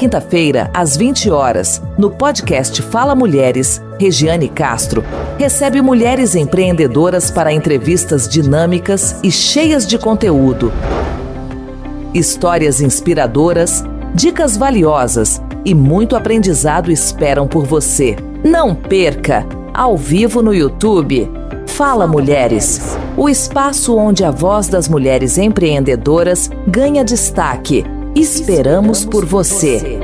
quinta-feira, às 20 horas, no podcast Fala Mulheres, Regiane Castro recebe mulheres empreendedoras para entrevistas dinâmicas e cheias de conteúdo. Histórias inspiradoras, dicas valiosas e muito aprendizado esperam por você. Não perca! Ao vivo no YouTube, Fala Mulheres, o espaço onde a voz das mulheres empreendedoras ganha destaque. Esperamos por você.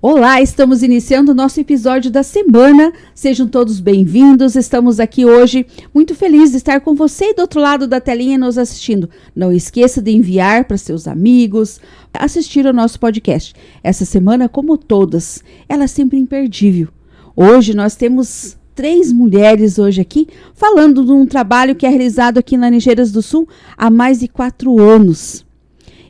Olá, estamos iniciando o nosso episódio da semana. Sejam todos bem-vindos. Estamos aqui hoje muito felizes de estar com você do outro lado da telinha nos assistindo. Não esqueça de enviar para seus amigos, assistir ao nosso podcast. Essa semana, como todas, ela é sempre imperdível. Hoje nós temos 3 mulheres hoje aqui falando de um trabalho que é realizado aqui na Laranjeiras do Sul há mais de 4 anos.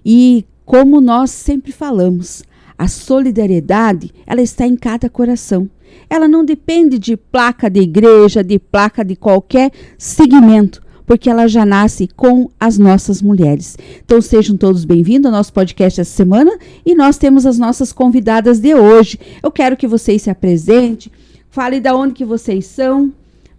E como nós sempre falamos, a solidariedade, ela está em cada coração. Ela não depende de placa de igreja, de placa de qualquer segmento, porque ela já nasce com as nossas mulheres. Então sejam todos bem-vindos ao nosso podcast essa semana e nós temos as nossas convidadas de hoje. Eu quero que vocês se apresentem, falem de onde que vocês são.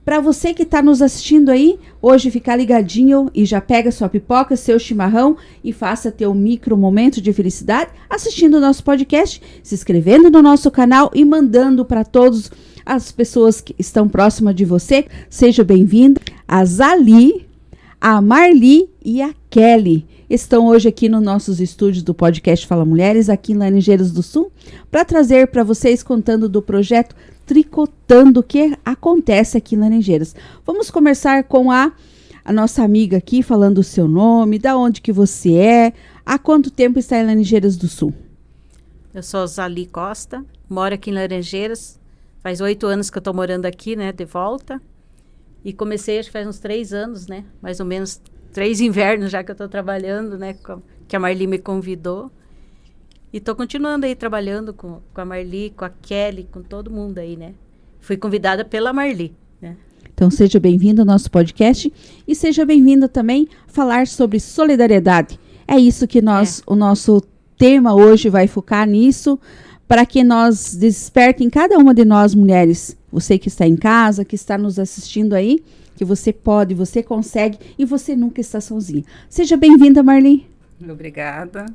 Para você que está nos assistindo aí, hoje ficar ligadinho e já pega sua pipoca, seu chimarrão e faça teu micro momento de felicidade assistindo o nosso podcast, se inscrevendo no nosso canal e mandando para todas as pessoas que estão próximas de você. Seja bem-vinda. A Zali, a Marli e a Kelly estão hoje aqui nos nossos estúdios do podcast Fala Mulheres, aqui em Laranjeiras do Sul, para trazer para vocês contando do projeto Tricotando, o que acontece aqui em Laranjeiras. Vamos começar com a nossa amiga aqui, falando o seu nome, da onde que você é, há quanto tempo está em Laranjeiras do Sul? Eu sou Zali Costa, moro aqui em Laranjeiras, faz 8 anos que eu estou morando aqui, né, de volta, e comecei, acho que faz uns 3 anos, né, mais ou menos 3 invernos já que eu estou trabalhando, né, que a Marli me convidou. E estou continuando aí trabalhando com a Marli, com a Kelly, com todo mundo aí, né? Fui convidada pela Marli, né? Então seja bem-vindo ao nosso podcast e seja bem-vinda também a falar sobre solidariedade. É isso que o nosso tema hoje vai focar nisso, para que nós despertem cada uma de nós mulheres, você que está em casa, que está nos assistindo aí, que você pode, você consegue e você nunca está sozinha. Seja bem-vinda, Marli. Obrigada.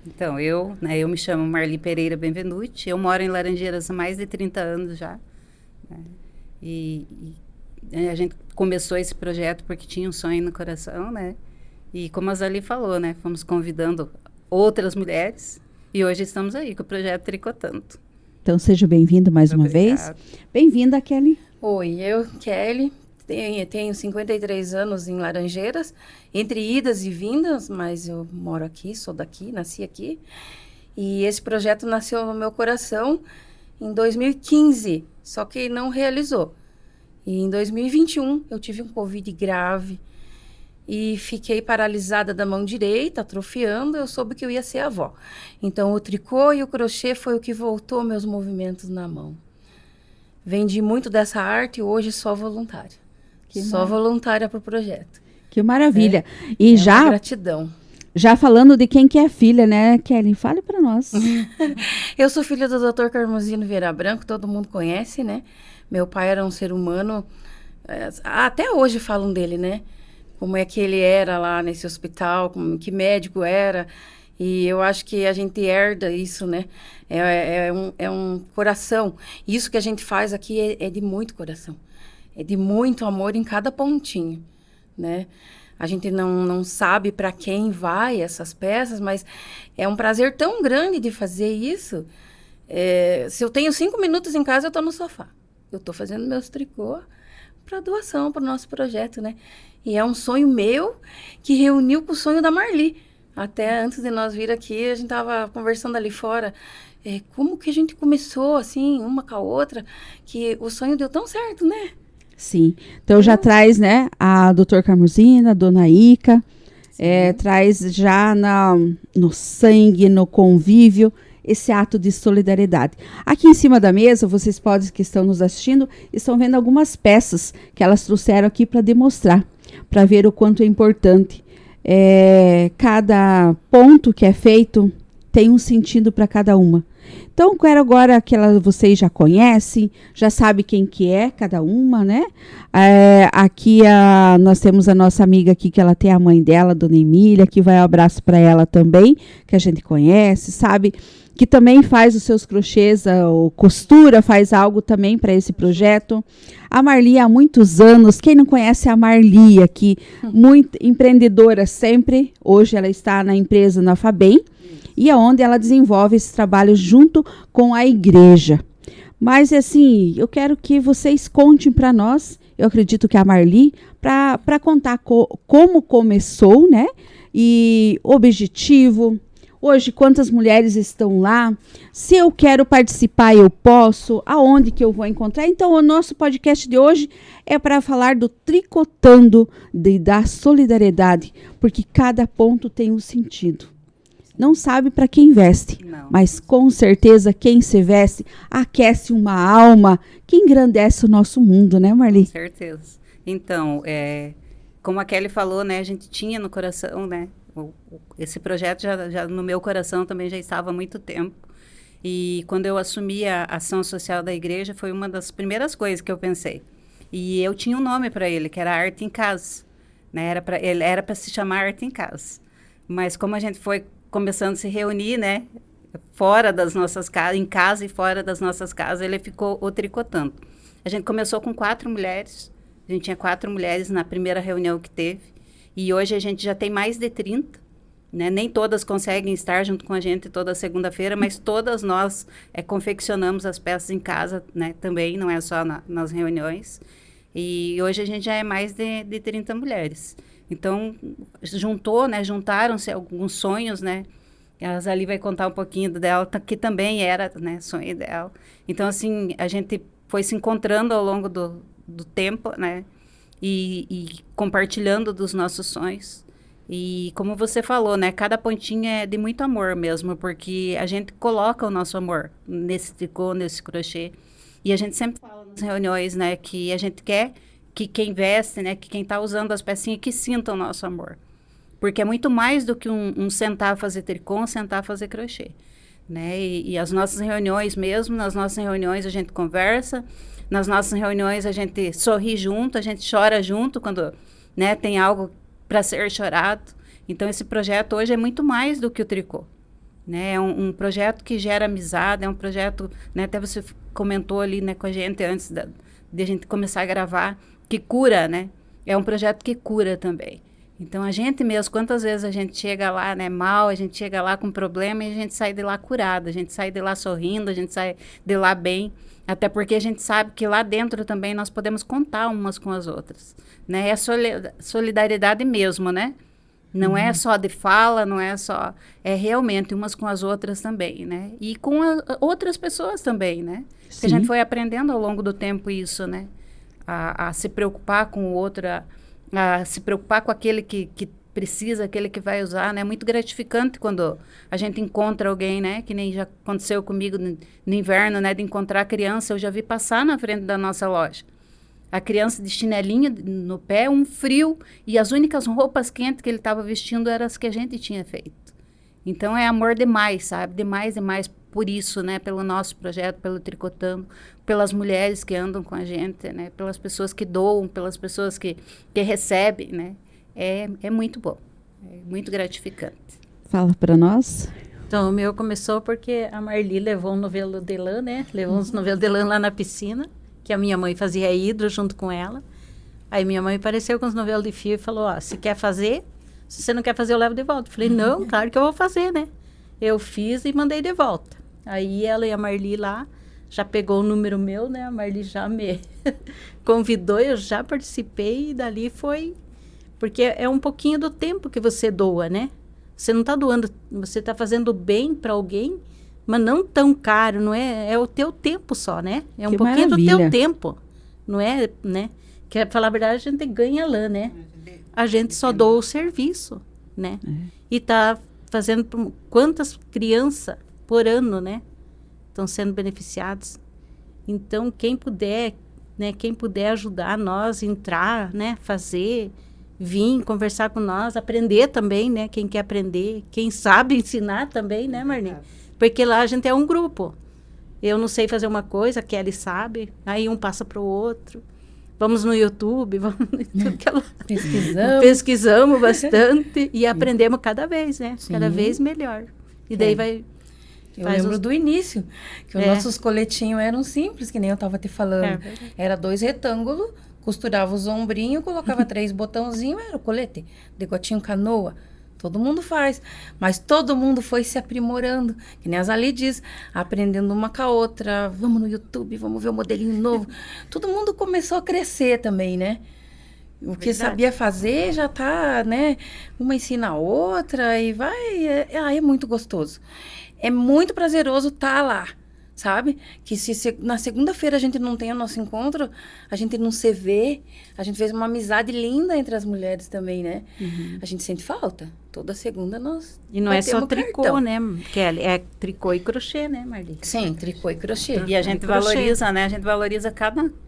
Então, eu me chamo Marli Pereira Benvenuti, eu moro em Laranjeiras há mais de 30 anos já, né? E a gente começou esse projeto porque tinha um sonho no coração, né? E como a Zali falou, né? Fomos convidando outras mulheres e hoje estamos aí com o projeto Tricotando. Então, seja bem-vindo mais uma vez. Bem-vinda, Kelly. Oi, eu, Kelly, tenho 53 anos em Laranjeiras, entre idas e vindas, mas eu moro aqui, sou daqui, nasci aqui. E esse projeto nasceu no meu coração em 2015, só que não realizou. E em 2021 eu tive um Covid grave e fiquei paralisada da mão direita, atrofiando, eu soube que eu ia ser avó. Então o tricô e o crochê foi o que voltou meus movimentos na mão. Vendi muito dessa arte e hoje sou voluntária. Voluntária para o projeto. Que maravilha. E já uma gratidão. Já falando de quem que é filha, né, Kelly? Fale para nós. Eu sou filha do Dr. Carmozino Vieira Branco, todo mundo conhece, né? Meu pai era um ser humano, até hoje falam dele, né? Como é que ele era lá nesse hospital, que médico era. E eu acho que a gente herda isso, né? É um coração. Isso que a gente faz aqui é de muito coração. É de muito amor em cada pontinho, né? A gente não sabe para quem vai essas peças, mas é um prazer tão grande de fazer isso. Se eu tenho 5 minutos em casa, eu estou no sofá. Eu estou fazendo meus tricô para doação, para o nosso projeto, né? E é um sonho meu que reuniu com o sonho da Marli. Até antes de nós vir aqui, a gente estava conversando ali fora. Como que a gente começou, assim, uma com a outra, que o sonho deu tão certo, né? Sim. Então já traz, né, a doutora Carmozina, a dona Ica, traz já no sangue, no convívio, esse ato de solidariedade. Aqui em cima da mesa, vocês que estão nos assistindo, estão vendo algumas peças que elas trouxeram aqui para demonstrar, para ver o quanto é importante. Cada ponto que é feito tem um sentido para cada uma. Então, quero agora que vocês já conhecem, já sabem quem que é cada uma, né? Aqui nós temos a nossa amiga aqui, que ela tem a mãe dela, Dona Emília, que vai um abraço para ela também, que a gente conhece, sabe? Que também faz os seus crochês, ou costura, faz algo também para esse projeto. A Marli, há muitos anos, quem não conhece a Marli aqui, muito empreendedora sempre, hoje ela está na empresa, na Fabem, e é onde ela desenvolve esse trabalho junto com a igreja. Mas, assim, eu quero que vocês contem para nós, eu acredito que a Marli, para contar como começou, né? E objetivo. Hoje, quantas mulheres estão lá? Se eu quero participar, eu posso? Aonde que eu vou encontrar? Então, o nosso podcast de hoje é para falar do tricotando, da solidariedade, porque cada ponto tem um sentido. Não sabe para quem veste, mas com certeza quem se veste aquece uma alma que engrandece o nosso mundo, né, Marli? Com certeza. Então, como a Kelly falou, né, a gente tinha no coração, né, esse projeto já no meu coração também já estava há muito tempo. E quando eu assumi a ação social da igreja, foi uma das primeiras coisas que eu pensei. E eu tinha um nome para ele, que era Arte em Casa, né? Era para se chamar Arte em Casa. Mas como a gente foi começando a se reunir, né, fora das nossas casas, em casa e fora das nossas casas, ele ficou o tricotando. A gente começou com 4 mulheres, a gente tinha 4 mulheres na primeira reunião que teve, e hoje a gente já tem mais de 30, né, nem todas conseguem estar junto com a gente toda segunda-feira, mas todas nós confeccionamos as peças em casa, né, também, não é só nas reuniões, e hoje a gente já é mais de 30 mulheres. Então, juntaram-se alguns sonhos, né? A Zali vai contar um pouquinho dela, que também era, né, sonho dela. Então, assim, a gente foi se encontrando ao longo do tempo, né? E compartilhando dos nossos sonhos. E como você falou, né? Cada pontinho é de muito amor mesmo, porque a gente coloca o nosso amor nesse tricô, nesse crochê. E a gente sempre fala nas reuniões, né? Que a gente quer que quem veste, né, que quem está usando as pecinhas, que sinta o nosso amor. Porque é muito mais do que um sentar a fazer tricô, um sentar a fazer crochê. Né? E as nossas reuniões mesmo, nas nossas reuniões a gente conversa, nas nossas reuniões a gente sorri junto, a gente chora junto quando, né, tem algo para ser chorado. Então, esse projeto hoje é muito mais do que o tricô. Né? É um projeto que gera amizade, é um projeto, né, até você comentou ali, né, com a gente antes de a gente começar a gravar, que cura, né? É um projeto que cura também. Então, a gente mesmo, quantas vezes a gente chega lá, né, mal, a gente chega lá com problema e a gente sai de lá curado, a gente sai de lá sorrindo, a gente sai de lá bem, até porque a gente sabe que lá dentro também nós podemos contar umas com as outras, né? É solidariedade mesmo, né? Não é só de fala, não é só... É realmente umas com as outras também, né? E com outras pessoas também, né? Porque a gente foi aprendendo ao longo do tempo isso, né? A se preocupar com o outro, a se preocupar com aquele que precisa, aquele que vai usar, né? É muito gratificante quando a gente encontra alguém, né? Que nem já aconteceu comigo no inverno, né? De encontrar criança, eu já vi passar na frente da nossa loja. A criança de chinelinho no pé, um frio, e as únicas roupas quentes que ele estava vestindo eram as que a gente tinha feito. Então, é amor demais, sabe? Demais por isso, né? Pelo nosso projeto, pelo Tricotando, pelas mulheres que andam com a gente, né? Pelas pessoas que doam, pelas pessoas que recebem, né? É muito bom, é muito gratificante. Fala para nós. Então, o meu começou porque a Marli levou um novelo de lã, né? Levou uns novelos de lã lá na piscina, que a minha mãe fazia hidro junto com ela. Aí minha mãe apareceu com os novelos de fio e falou, ó, se quer fazer, se você não quer fazer, eu levo de volta. Eu falei, não, claro que eu vou fazer, né? Eu fiz e mandei de volta. Aí ela e a Marli lá, já pegou o número meu, né? A Marli já me convidou, eu já participei e dali foi... Porque é um pouquinho do tempo que você doa, né? Você não está doando, você está fazendo bem para alguém, mas não tão caro, não é? É o teu tempo só, né? É um Que pouquinho maravilha. do teu tempo, não é, né? Que, pra falar a verdade, a gente ganha lã, né? A gente só doa o serviço. né? E tá fazendo quantas crianças por ano, né? Estão sendo beneficiadas. Então, quem puder, né? Quem puder ajudar nós, entrar, né? Fazer, vir, conversar com nós, aprender também, né? Quem quer aprender, quem sabe ensinar também, né, Marli? Porque lá a gente é um grupo. Eu não sei fazer uma coisa, a Kelly sabe, aí um passa para o outro. Vamos no YouTube, vamos em tudo que ela... Pesquisamos bastante e aprendemos cada vez, né? Sim. Cada vez melhor. E daí vai... Eu lembro do início, que os nossos coletinhos eram simples, que nem eu estava te falando. Era 2 retângulos, costurava os ombrinhos, colocava 3 botãozinhos, era o colete. Decotinho canoa. Todo mundo faz, mas todo mundo foi se aprimorando, que nem a Zali diz, aprendendo uma com a outra, vamos no YouTube, vamos ver o modelinho novo. Todo mundo começou a crescer também, né? O que sabia fazer já tá, né? Uma ensina a outra e vai, é muito gostoso. É muito prazeroso estar lá, sabe? Que se na segunda-feira a gente não tem o nosso encontro, a gente não se vê, a gente fez uma amizade linda entre as mulheres também, né? A gente sente falta. Toda segunda nós E não é só tricô, cartão. né, Kelly? É tricô e crochê, né, Marli? Sim, tricô e crochê. E a gente valoriza, né? A gente valoriza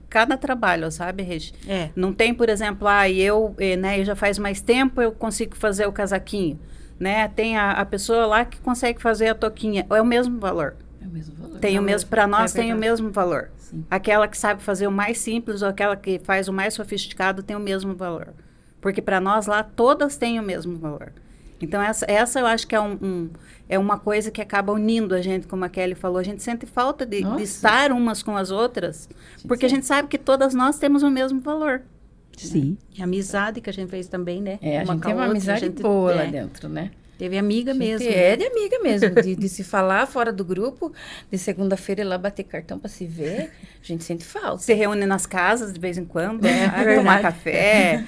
cada trabalho, sabe, Regi? Não tem, por exemplo, eu já faz mais tempo, eu consigo fazer o casaquinho, né? Tem a pessoa lá que consegue fazer a toquinha. É o mesmo valor. É o mesmo valor. Tem o mesmo, para nós tem o mesmo valor. Sim. Aquela que sabe fazer o mais simples ou aquela que faz o mais sofisticado tem o mesmo valor. Porque para nós lá, todas têm o mesmo valor. Então, essa eu acho que é uma coisa que acaba unindo a gente, como a Kelly falou. A gente sente falta de estar umas com as outras, porque a gente sabe que todas nós temos o mesmo valor. Sim. E a amizade que a gente fez também, né? A gente com tem uma outra, amizade boa lá dentro, né? Teve amiga mesmo. É de amiga mesmo, de se falar fora do grupo, de segunda-feira ir lá bater cartão para se ver, a gente sente falta. Se reúne nas casas de vez em quando, tomar café,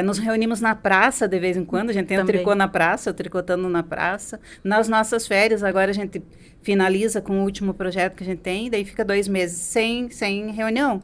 nos reunimos na praça de vez em quando, a gente tem Também. o tricô na praça, o tricotando na praça. Nas nossas férias, agora a gente finaliza com o último projeto que a gente tem, daí fica 2 meses sem reunião.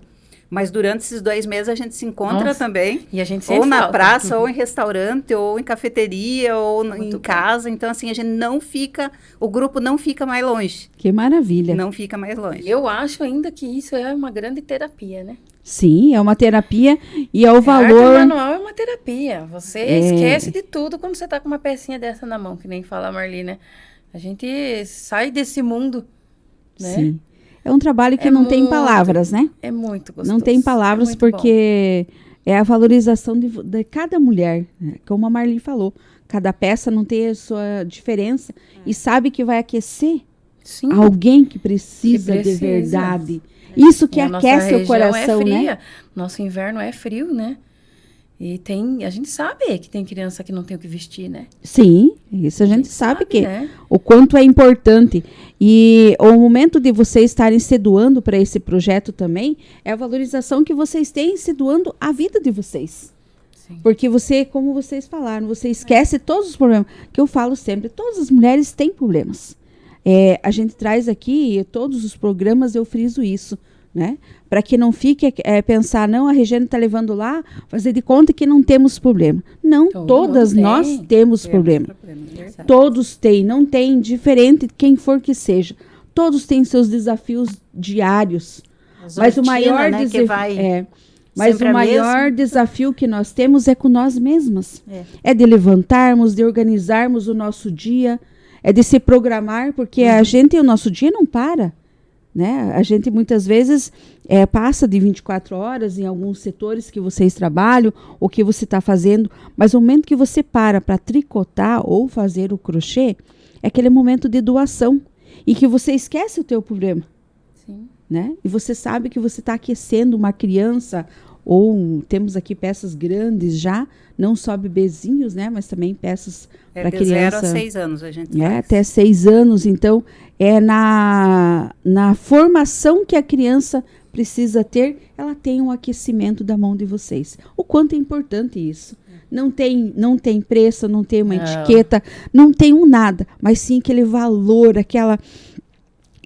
Mas durante esses 2 meses a gente se encontra também. E a gente sente ou na falta. praça, ou em restaurante, ou em cafeteria, ou em casa. Então, assim, a gente não fica... O grupo não fica mais longe. Que maravilha. Não fica mais longe. Eu acho ainda que isso é uma grande terapia, né? Sim, é uma terapia e é o A valor... arte manual é uma terapia. Você esquece de tudo quando você tá com uma pecinha dessa na mão, que nem fala a Marli, né? A gente sai desse mundo, né? Sim. É um trabalho que não tem palavras, né? É muito gostoso. Não tem palavras muito porque é a valorização de cada mulher, né? Como a Marli falou. Cada peça não tem a sua diferença e sabe que vai aquecer Sim. alguém que precisa de verdade. Isso que aquece o coração, né? Nosso inverno é frio, né? E a gente sabe que tem criança que não tem o que vestir, né? Sim, isso a gente sabe que né? o quanto é importante. E o momento de vocês estarem se doando para esse projeto também é a valorização que vocês têm se doando a vida de vocês. Sim. Porque você, como vocês falaram, você esquece todos os problemas. Que eu falo sempre, todas as mulheres têm problemas. A gente traz aqui, todos os programas eu friso isso, né? Para que não fique pensar, não, a Regiane está levando lá, fazer de conta que não temos problema. Não, todas nós temos problema. Todos têm, não tem, diferente de quem for que seja. Todos têm seus desafios diários. Mas o maior desafio que nós temos é com nós mesmas. É de levantarmos, de organizarmos o nosso dia, é de se programar, porque o nosso dia não para. Né? A gente muitas vezes passa de 24 horas em alguns setores que vocês trabalham, ou que você está fazendo, mas o momento que você para tricotar ou fazer o crochê, é aquele momento de doação, e que você esquece o teu problema. Sim. Né? E você sabe que você está aquecendo uma criança, ou temos aqui peças grandes já, não só bebezinhos, né? Mas também peças para criança. 0 a 6 anos a gente faz. Até 6 anos, então é na formação que a criança precisa ter, ela tem um aquecimento da mão de vocês. O quanto é importante isso. Não tem preço, não tem uma etiqueta, não tem nada, mas sim aquele valor, aquela...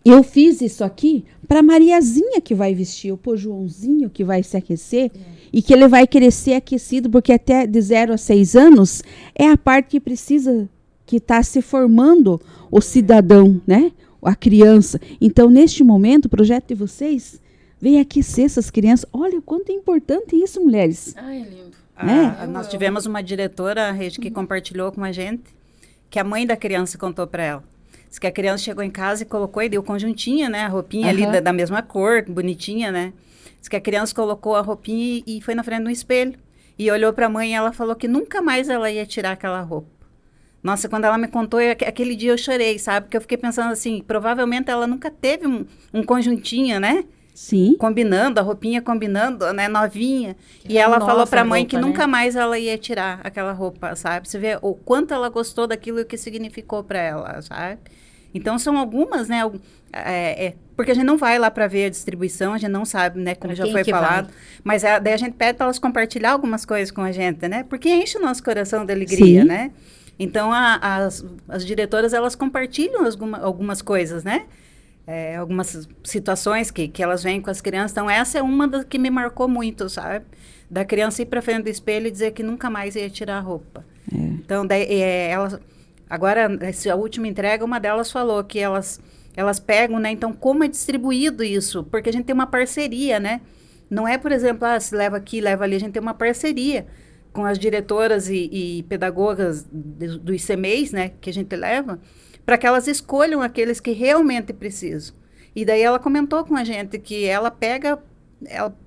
Eu fiz isso aqui para Mariazinha que vai vestir, ou para o Joãozinho que vai se aquecer. e que ele vai crescer aquecido, porque até de 0 a 6 anos é a parte que precisa, que está se formando o cidadão, né? A criança. Então, neste momento, o projeto de vocês vem aquecer essas crianças. Olha o quanto é importante isso, mulheres. Ai, lindo. Nós tivemos uma diretora, Rede, que compartilhou com a gente que a mãe da criança contou para ela. Diz que a criança chegou em casa e colocou e deu conjuntinha, né? A roupinha ali da mesma cor, bonitinha, né? Diz que a criança colocou a roupinha e foi na frente do espelho. E olhou para a mãe e ela falou que nunca mais ela ia tirar aquela roupa. Nossa, quando ela me contou, aquele dia eu chorei, sabe? Porque eu fiquei pensando assim, provavelmente ela nunca teve um conjuntinho, né? Sim. Combinando, a roupinha combinando, né? Novinha. E ela falou para a mãe que roupa, nunca né? mais ela ia tirar aquela roupa, sabe? Você vê o quanto ela gostou daquilo e o que significou para ela, sabe? Então, são algumas, né? Porque a gente não vai lá para ver a distribuição, a gente não sabe, né? Como Pra já quem foi que falado. vai? Mas daí a gente pede para elas compartilhar algumas coisas com a gente, né? Porque enche o nosso coração de alegria, Sim. né? Então, as diretoras, elas compartilham algumas coisas, né? Algumas situações que elas vêm com as crianças. Então, essa é uma das que me marcou muito, sabe? Da criança ir para frente do espelho e dizer que nunca mais ia tirar a roupa. Então, daí, elas... Agora, essa última entrega, uma delas falou que elas pegam, né? Então, como é distribuído isso? Porque a gente tem uma parceria, né? Não é, por exemplo, se leva aqui, leva ali. A gente tem uma parceria com as diretoras e pedagogas do ICMEIs, né? Que a gente leva, para que elas escolham aqueles que realmente precisam. E daí ela comentou com a gente que ela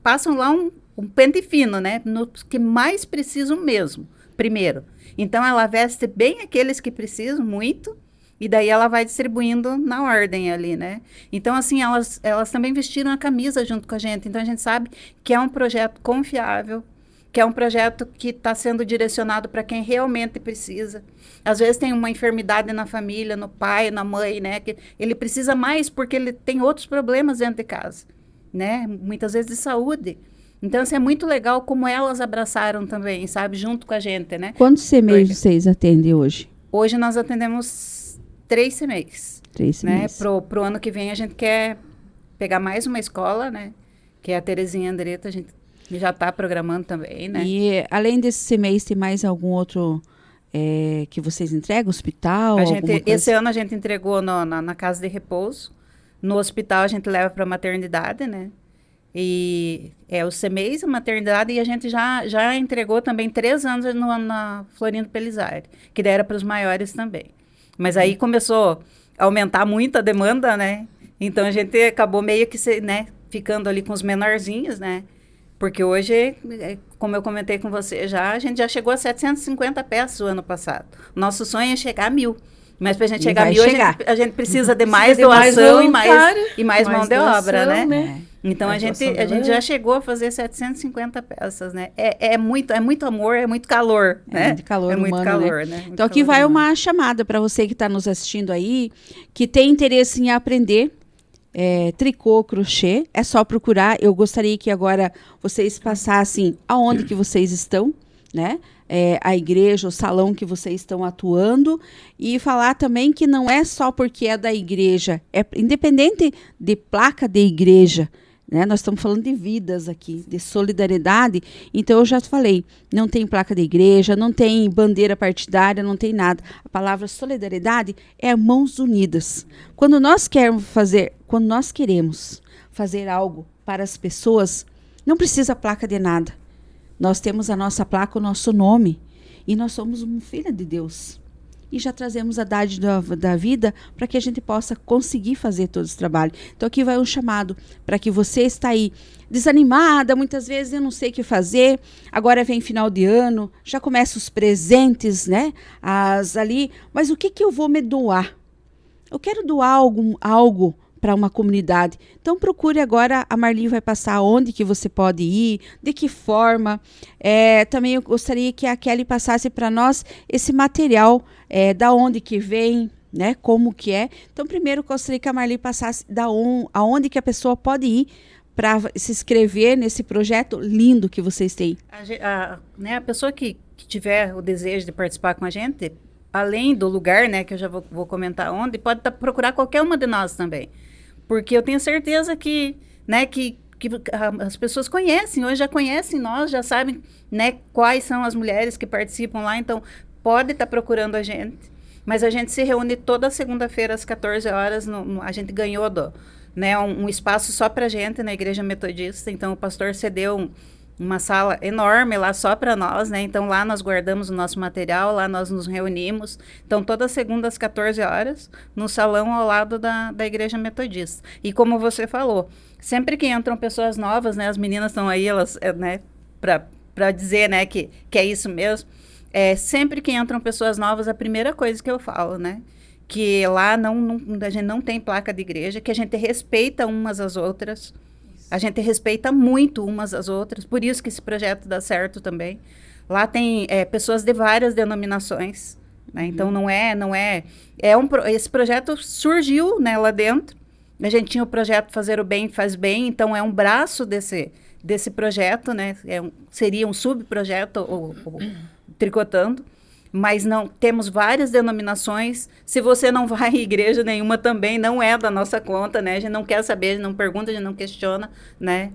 passam lá um pente fino, né? Nos que mais precisam mesmo, primeiro. Então, ela veste bem aqueles que precisam muito, e daí ela vai distribuindo na ordem ali, né? Então, assim, elas também vestiram a camisa junto com a gente. Então, a gente sabe que é um projeto confiável, que é um projeto que está sendo direcionado para quem realmente precisa. Às vezes tem uma enfermidade na família, no pai, na mãe, né? Que ele precisa mais porque ele tem outros problemas dentro de casa, né? Muitas vezes de saúde. Então, assim, é muito legal como elas abraçaram também, sabe? Junto com a gente, né? Quantos CMEs vocês atendem hoje? Hoje nós atendemos 3 CMEs. 3 Né? CMEs. Pro ano que vem a gente quer pegar mais uma escola, né? Que é a Terezinha Andretta, a gente já está programando também, né? E além desse CMEs, tem mais algum outro que vocês entregam? Hospital? alguma coisa? Esse ano a gente entregou na casa de repouso. No hospital a gente leva para a maternidade, né? E o CMEs, a maternidade, e a gente já entregou também 3 anos na Florindo Pelizari, que daí era para os maiores também. Mas aí começou a aumentar muito a demanda, né? Então a gente acabou meio que ficando ali com os menorzinhos, né? Porque hoje, como eu comentei com você a gente já chegou a 750 peças o ano passado. Nosso sonho é chegar a 1.000. Mas para a gente chegar a 1.000, a gente precisa de mais doação e mais mão de obra, né? Então, a gente já chegou a fazer 750 peças, né? É muito amor, é muito calor, né? Muito calor é muito humano, calor, né? né? Então, aqui vai uma chamada para você que está nos assistindo aí, que tem interesse em aprender tricô, crochê. É só procurar. Eu gostaria que agora vocês passassem aonde que vocês estão, né? A igreja, o salão que vocês estão atuando, e falar também que não é só porque é da igreja, é independente de placa de igreja, né? Nós estamos falando de vidas aqui, de solidariedade. Então, eu já falei, não tem placa de igreja, não tem bandeira partidária, não tem nada. A palavra solidariedade é mãos unidas. Quando nós queremos fazer algo para as pessoas, não precisa placa de nada. Nós temos a nossa placa, o nosso nome, e nós somos uma filha de Deus. E já trazemos a dádiva da vida para que a gente possa conseguir fazer todo esse trabalho. Então, aqui vai um chamado para que você está aí desanimada, muitas vezes eu não sei o que fazer, agora vem final de ano, já começam os presentes, né? Mas o que eu vou me doar? Eu quero doar algo para uma comunidade. Então, procure agora, a Marli vai passar onde que você pode ir, de que forma. Também eu gostaria que a Kelly passasse para nós esse material, da onde que vem, né, como que é. Então, primeiro, eu gostaria que a Marli passasse aonde que a pessoa pode ir para se inscrever nesse projeto lindo que vocês têm. A pessoa que tiver o desejo de participar com a gente, além do lugar, né, que eu já vou comentar onde, pode procurar qualquer uma de nós também. Porque eu tenho certeza que as pessoas conhecem, hoje já conhecem nós, já sabem, né, quais são as mulheres que participam lá, então pode estar procurando a gente. Mas a gente se reúne toda segunda-feira às 14 horas, a gente ganhou né, um espaço só para gente na Igreja Metodista, então o pastor cedeu uma sala enorme lá só para nós, né? Então lá nós guardamos o nosso material, lá nós nos reunimos. Então toda segunda às 14 horas, no salão ao lado da Igreja Metodista. E como você falou, sempre que entram pessoas novas, né? As meninas estão aí, elas, né? Para dizer, né? Que é isso mesmo. Sempre que entram pessoas novas, a primeira coisa que eu falo, né? Que lá a gente não tem placa de igreja, que a gente respeita umas às outras. A gente respeita muito umas às outras, por isso que esse projeto dá certo também. Lá tem pessoas de várias denominações, né? Então esse projeto surgiu, né, lá dentro. A gente tinha o projeto Fazer o Bem Faz Bem, então é um braço desse projeto, né? Seria um subprojeto, o Tricotando. Mas não temos várias denominações. Se você não vai à igreja nenhuma também, não é da nossa conta, né? A gente não quer saber, a gente não pergunta, a gente não questiona, né?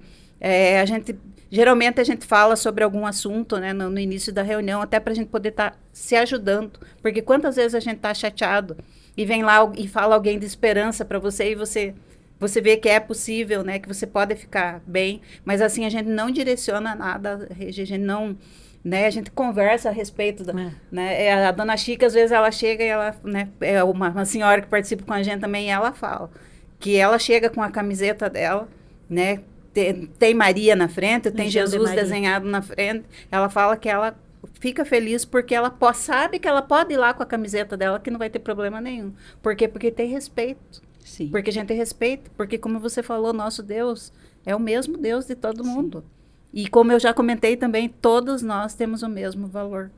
Geralmente a gente fala sobre algum assunto, né, no início da reunião, até para a gente poder estar se ajudando. Porque quantas vezes a gente está chateado e vem lá e fala alguém de esperança para você e você vê que é possível, né? Que você pode ficar bem. Mas assim, a gente não direciona nada, a gente não... Né, a gente conversa a respeito né, a dona Chica, às vezes ela chega e ela, né, é uma senhora que participa com a gente também, e ela fala que ela chega com a camiseta dela, né, tem Maria na frente, tem Jesus desenhado na frente, ela fala que ela fica feliz porque ela sabe que ela pode ir lá com a camiseta dela, que não vai ter problema nenhum. Por quê? Porque tem respeito. Sim. Porque a gente respeita, porque como você falou, nosso Deus é o mesmo Deus de todo mundo. E como eu já comentei também, todos nós temos o mesmo valor,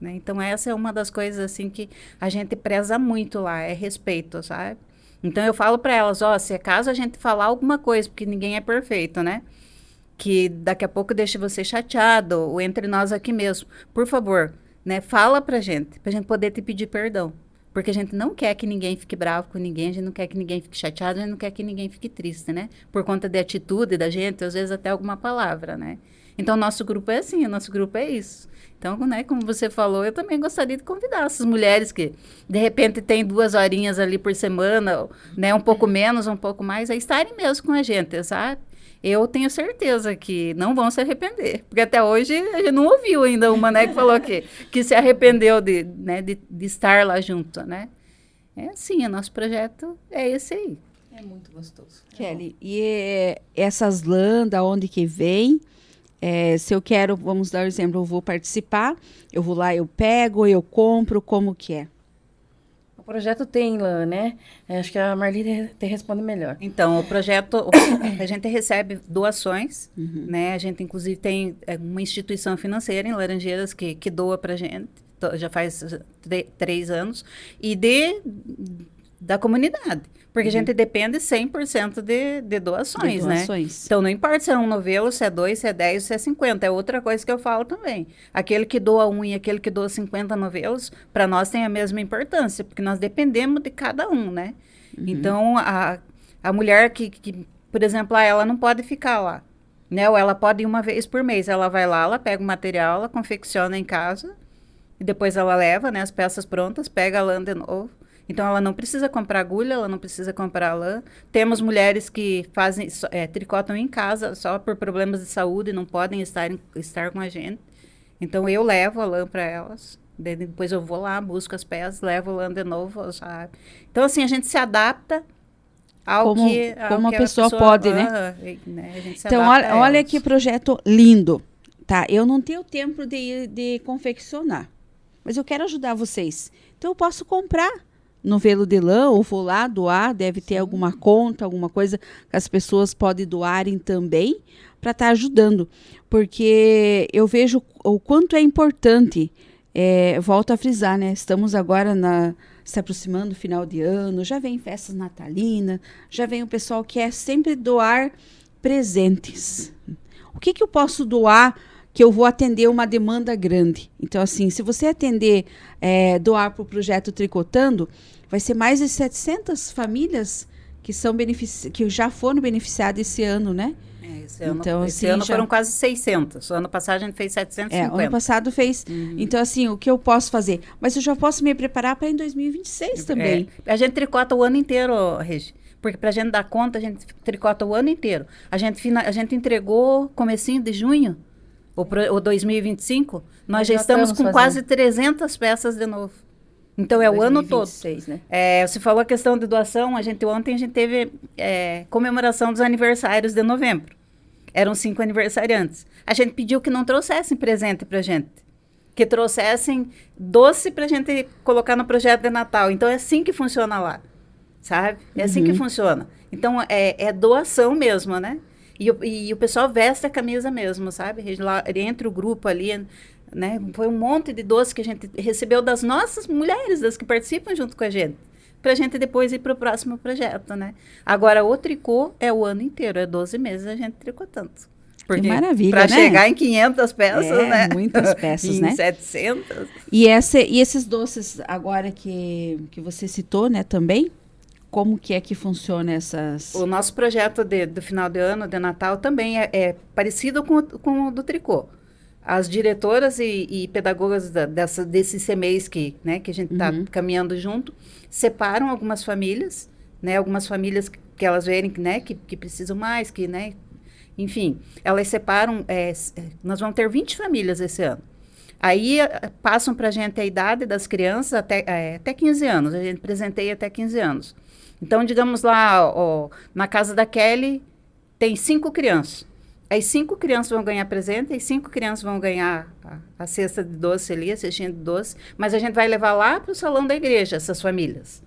né? Então essa é uma das coisas assim que a gente preza muito lá, é respeito, sabe? Então eu falo para elas, se acaso a gente falar alguma coisa, porque ninguém é perfeito, né? Que daqui a pouco deixe você chateado, ou entre nós aqui mesmo, por favor, né? Fala pra gente poder te pedir perdão. Porque a gente não quer que ninguém fique bravo com ninguém, a gente não quer que ninguém fique chateado, a gente não quer que ninguém fique triste, né? Por conta de atitude da gente, às vezes até alguma palavra, né? Então, nosso grupo é assim, o nosso grupo é isso. Então, né, como você falou, eu também gostaria de convidar essas mulheres que, de repente, têm 2 horinhas ali por semana, né? Um pouco menos, um pouco mais, a estarem mesmo com a gente, sabe? Eu tenho certeza que não vão se arrepender. Porque até hoje a gente não ouviu ainda uma, né, que falou que se arrependeu de estar lá junto, né? É assim, o nosso projeto é esse aí. É muito gostoso. Kelly, e essas lãs, da onde que vem? Se eu quero, vamos dar um exemplo, eu vou participar, eu vou lá, eu pego, eu compro, como que é? O projeto tem lã, né? Acho que a Marli te responde melhor. Então, o projeto, a gente recebe doações, né? A gente, inclusive, tem uma instituição financeira em Laranjeiras que doa pra gente, já faz 3 anos, e da comunidade. Porque a gente depende 100% de doações, né? Então, não importa se é um novelo, se é 2, se é 10, se é 50. É outra coisa que eu falo também. Aquele que doa 1 e aquele que doa 50 novelos, para nós tem a mesma importância, porque nós dependemos de cada um, né? Então, a mulher que, por exemplo, ela não pode ficar lá, né? Ou ela pode ir uma vez por mês. Ela vai lá, ela pega o material, ela confecciona em casa, e depois ela leva, né, as peças prontas, pega a lã de novo. Então, ela não precisa comprar agulha, ela não precisa comprar lã. Temos mulheres que tricotam em casa só por problemas de saúde e não podem estar com a gente. Então, eu levo a lã para elas. Depois eu vou lá, busco as peças, levo a lã de novo, sabe? Então, assim, a gente se adapta ao que a pessoa pode, né? A gente se então, adapta olha que projeto lindo. Tá, eu não tenho tempo de confeccionar, mas eu quero ajudar vocês. Então, eu posso comprar novelo de lã, ou vou lá doar, deve ter alguma conta, alguma coisa que as pessoas podem doarem também, para estar ajudando. Porque eu vejo o quanto é importante, volto a frisar, né? Estamos agora se aproximando do final de ano, já vem festas natalinas, já vem o pessoal que quer sempre doar presentes. O que eu posso doar que eu vou atender uma demanda grande? Então, assim, se você doar para o projeto Tricotando, vai ser mais de 700 famílias que já foram beneficiadas esse ano, né? Esse ano, Então, esse assim, ano já- foram quase 600. O ano passado a gente fez 750. Ano passado fez. Então, assim, o que eu posso fazer? Mas eu já posso me preparar para em 2026 também. A gente tricota o ano inteiro, Regi. Porque pra gente dar conta, a gente tricota o ano inteiro. A gente entregou comecinho de junho, o 2025, nós já estamos com fazendo. quase 300 peças de novo. Então, é o ano todo. 2026, né? Você falou a questão de doação, ontem a gente teve comemoração dos aniversários de novembro. Eram 5 aniversariantes. A gente pediu que não trouxessem presente pra gente. Que trouxessem doce pra gente colocar no projeto de Natal. Então, é assim que funciona lá. Sabe? É assim que funciona. Então, é doação mesmo, né? E o pessoal veste a camisa mesmo, sabe? Lá, entre o grupo ali, né? Foi um monte de doce que a gente recebeu das nossas mulheres, das que participam junto com a gente. Pra gente depois ir pro próximo projeto, né? Agora, o tricô é o ano inteiro. É 12 meses a gente tricotando. Porque maravilha, pra né? chegar em 500 peças, né? Muitas peças, em né? 700. E esses doces agora que você citou, né, também, como que é que funciona essas... O nosso projeto do final de ano, de Natal, também é parecido com o do tricô. As diretoras e pedagogas desses CMEs que a gente está caminhando junto, separam algumas famílias, né? Algumas famílias que elas verem, né? Que precisam mais, né? Enfim, elas separam... nós vamos ter 20 famílias esse ano. Aí passam para a gente a idade das crianças até 15 anos. A gente presenteia até 15 anos. Então, digamos lá, na casa da Kelly, tem 5 crianças. Aí 5 crianças vão ganhar presente, e 5 crianças vão ganhar a cesta de doce ali, a cestinha de doce. Mas a gente vai levar lá para o salão da igreja, essas famílias.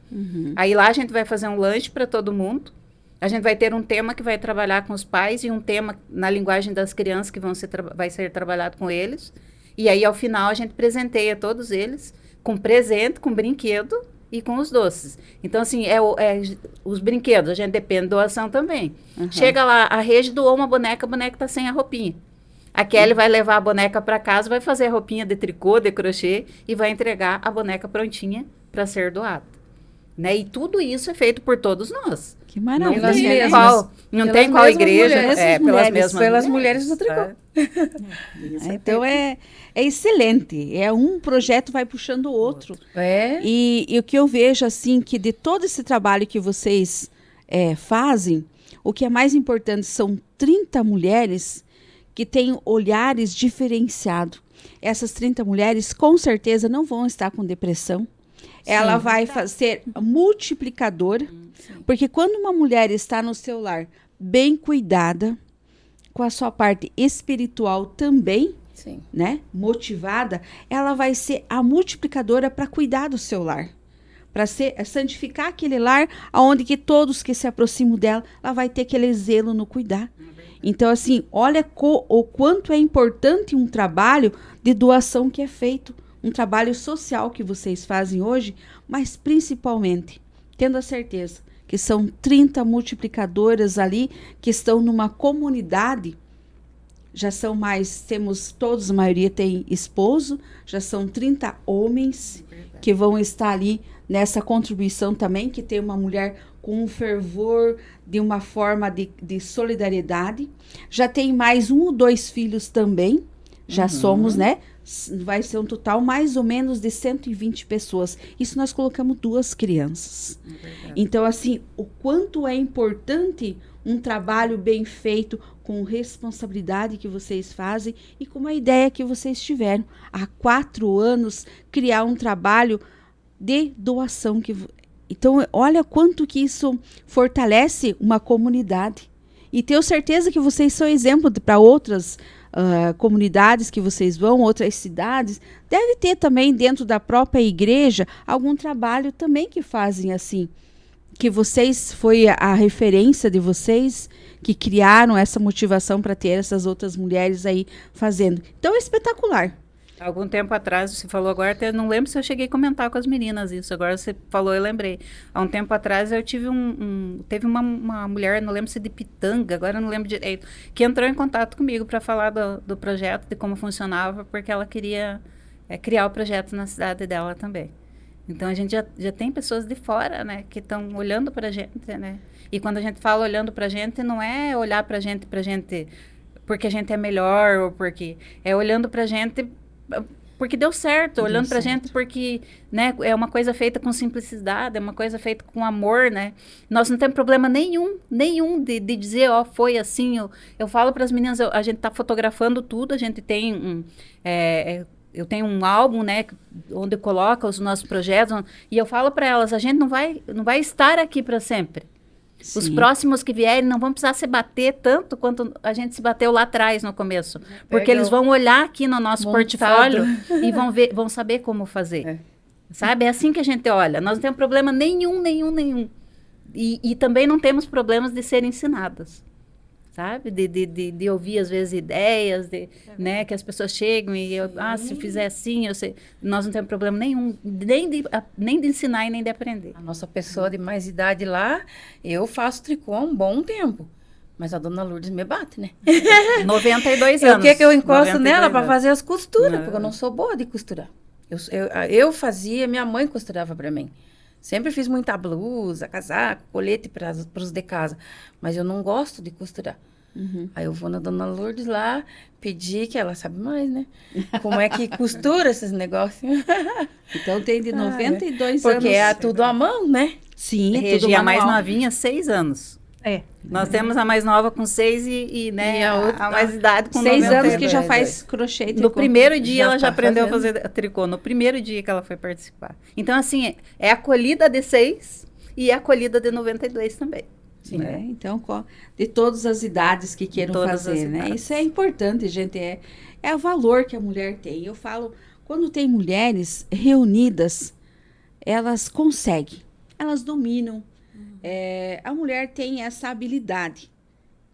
Aí lá a gente vai fazer um lanche para todo mundo. A gente vai ter um tema que vai trabalhar com os pais e um tema na linguagem das crianças que vai ser trabalhado com eles. E aí, ao final, a gente presenteia todos eles com presente, com brinquedo e com os doces. Então, assim, os brinquedos, a gente depende de doação também. Chega lá, a Rede doou uma boneca, a boneca está sem a roupinha. A Kelly vai levar a boneca para casa, vai fazer a roupinha de tricô, de crochê e vai entregar a boneca prontinha para ser doada. Né? E tudo isso é feito por todos nós. Que maravilha. Pelas né? mesmas. Não Pelas tem qual mesmas igreja. mulheres. Pelas mesmas Pelas mulheres do tricô. Então, é excelente. É um projeto vai puxando o outro. E o que eu vejo, assim, que de todo esse trabalho que vocês fazem, o que é mais importante são 30 mulheres que têm olhares diferenciados. Essas 30 mulheres, com certeza, não vão estar com depressão. Ela vai ser multiplicadora, porque quando uma mulher está no seu lar bem cuidada, com a sua parte espiritual também, né, motivada, ela vai ser a multiplicadora para cuidar do seu lar, para santificar aquele lar, aonde que todos que se aproximam dela, ela vai ter aquele zelo no cuidar. Então, assim, olha o quanto é importante um trabalho de doação que é feito, um trabalho social que vocês fazem hoje, mas principalmente, tendo a certeza que são 30 multiplicadoras ali, que estão numa comunidade, já são mais, temos todos, a maioria tem esposo, já são 30 homens que vão estar ali nessa contribuição também, que tem uma mulher com um fervor de uma forma de solidariedade. Já tem mais 1 ou 2 filhos também, já somos, né? Vai ser um total mais ou menos de 120 pessoas. Isso nós colocamos 2 crianças. Então, assim, o quanto é importante um trabalho bem feito, com responsabilidade que vocês fazem e com uma ideia que vocês tiveram. Há 4 anos, criar um trabalho de doação. Então, olha quanto que isso fortalece uma comunidade. E tenho certeza que vocês são exemplo para outras comunidades que vocês vão, outras cidades. Deve ter também dentro da própria igreja algum trabalho também que fazem assim. Que vocês, foi a referência de vocês que criaram essa motivação para ter essas outras mulheres aí fazendo. Então é espetacular. Algum tempo atrás, você falou agora, até não lembro se eu cheguei a comentar com as meninas isso, agora você falou, eu lembrei. Há um tempo atrás eu tive teve uma mulher, não lembro se de Pitanga, agora eu não lembro direito, que entrou em contato comigo para falar do projeto, de como funcionava, porque ela queria criar o projeto na cidade dela também. Então, a gente já tem pessoas de fora, né, que estão olhando para a gente, né? E quando a gente fala olhando para a gente, não é olhar para a gente porque a gente é melhor, ou porque... É olhando para a gente porque deu certo, olhando para a gente porque, né, é uma coisa feita com simplicidade, é uma coisa feita com amor, né? Nós não temos problema nenhum de dizer, ó, foi assim. Eu falo para as meninas, a gente está fotografando tudo, a gente tem eu tenho um álbum, né, onde eu coloco os nossos projetos, e eu falo para elas, a gente não vai estar aqui para sempre. Sim. Os próximos que vierem não vão precisar se bater tanto quanto a gente se bateu lá atrás no começo. Porque eles vão olhar aqui no nosso portfólio e vão saber como fazer. Sabe? É assim que a gente olha. Nós não temos problema nenhum. E também não temos problemas de ser ensinadas. Sabe? De ouvir, às vezes, ideias, né? Que as pessoas chegam e se fizer assim, nós não temos problema nenhum, nem de ensinar e nem de aprender. A nossa pessoa de mais idade lá, eu faço tricô há um bom tempo. Mas a dona Lourdes me bate, né? 92 anos. O que eu encosto nela para fazer as costuras, porque eu não sou boa de costurar. Eu fazia, minha mãe costurava para mim. Sempre fiz muita blusa, casaco, colete para os de casa. Mas eu não gosto de costurar. Aí eu vou na dona Lourdes lá, pedir, que ela sabe mais, né? Como é que costura esses negócios. Então tem de 92 porque anos. é tudo à mão, né? Sim, Regi, tudo a manual. mais novinha, 6 anos. Nós temos a mais nova com 6 e a mais idade com 6 92. anos que já faz crochê e tricô. No primeiro dia ela já tá aprendeu a fazer tricô, no primeiro dia que ela foi participar. Então, assim, é a acolhida de 6 e a acolhida de 92 também. Sim. Né? Então, de todas as idades que queiram fazer, né? Isso é importante, gente, é o valor que a mulher tem. Eu falo, quando tem mulheres reunidas, elas conseguem, elas dominam. A mulher tem essa habilidade,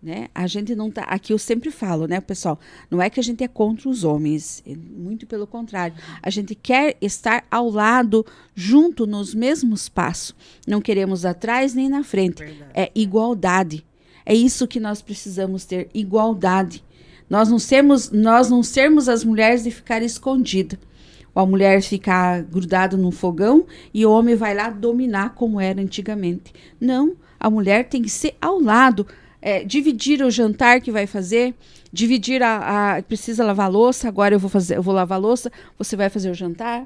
né? A gente não tá... Aqui eu sempre falo, né, pessoal? Não é que a gente é contra os homens, muito pelo contrário. A gente quer estar ao lado, junto, nos mesmos passos. Não queremos atrás nem na frente. Verdade. É igualdade. É isso que nós precisamos ter, igualdade. Nós não sermos as mulheres de ficar escondida. A mulher ficar grudada num fogão e o homem vai lá dominar como era antigamente. Não, a mulher tem que ser ao lado, dividir o jantar que vai fazer, dividir precisa lavar a louça, agora eu vou lavar a louça, você vai fazer o jantar.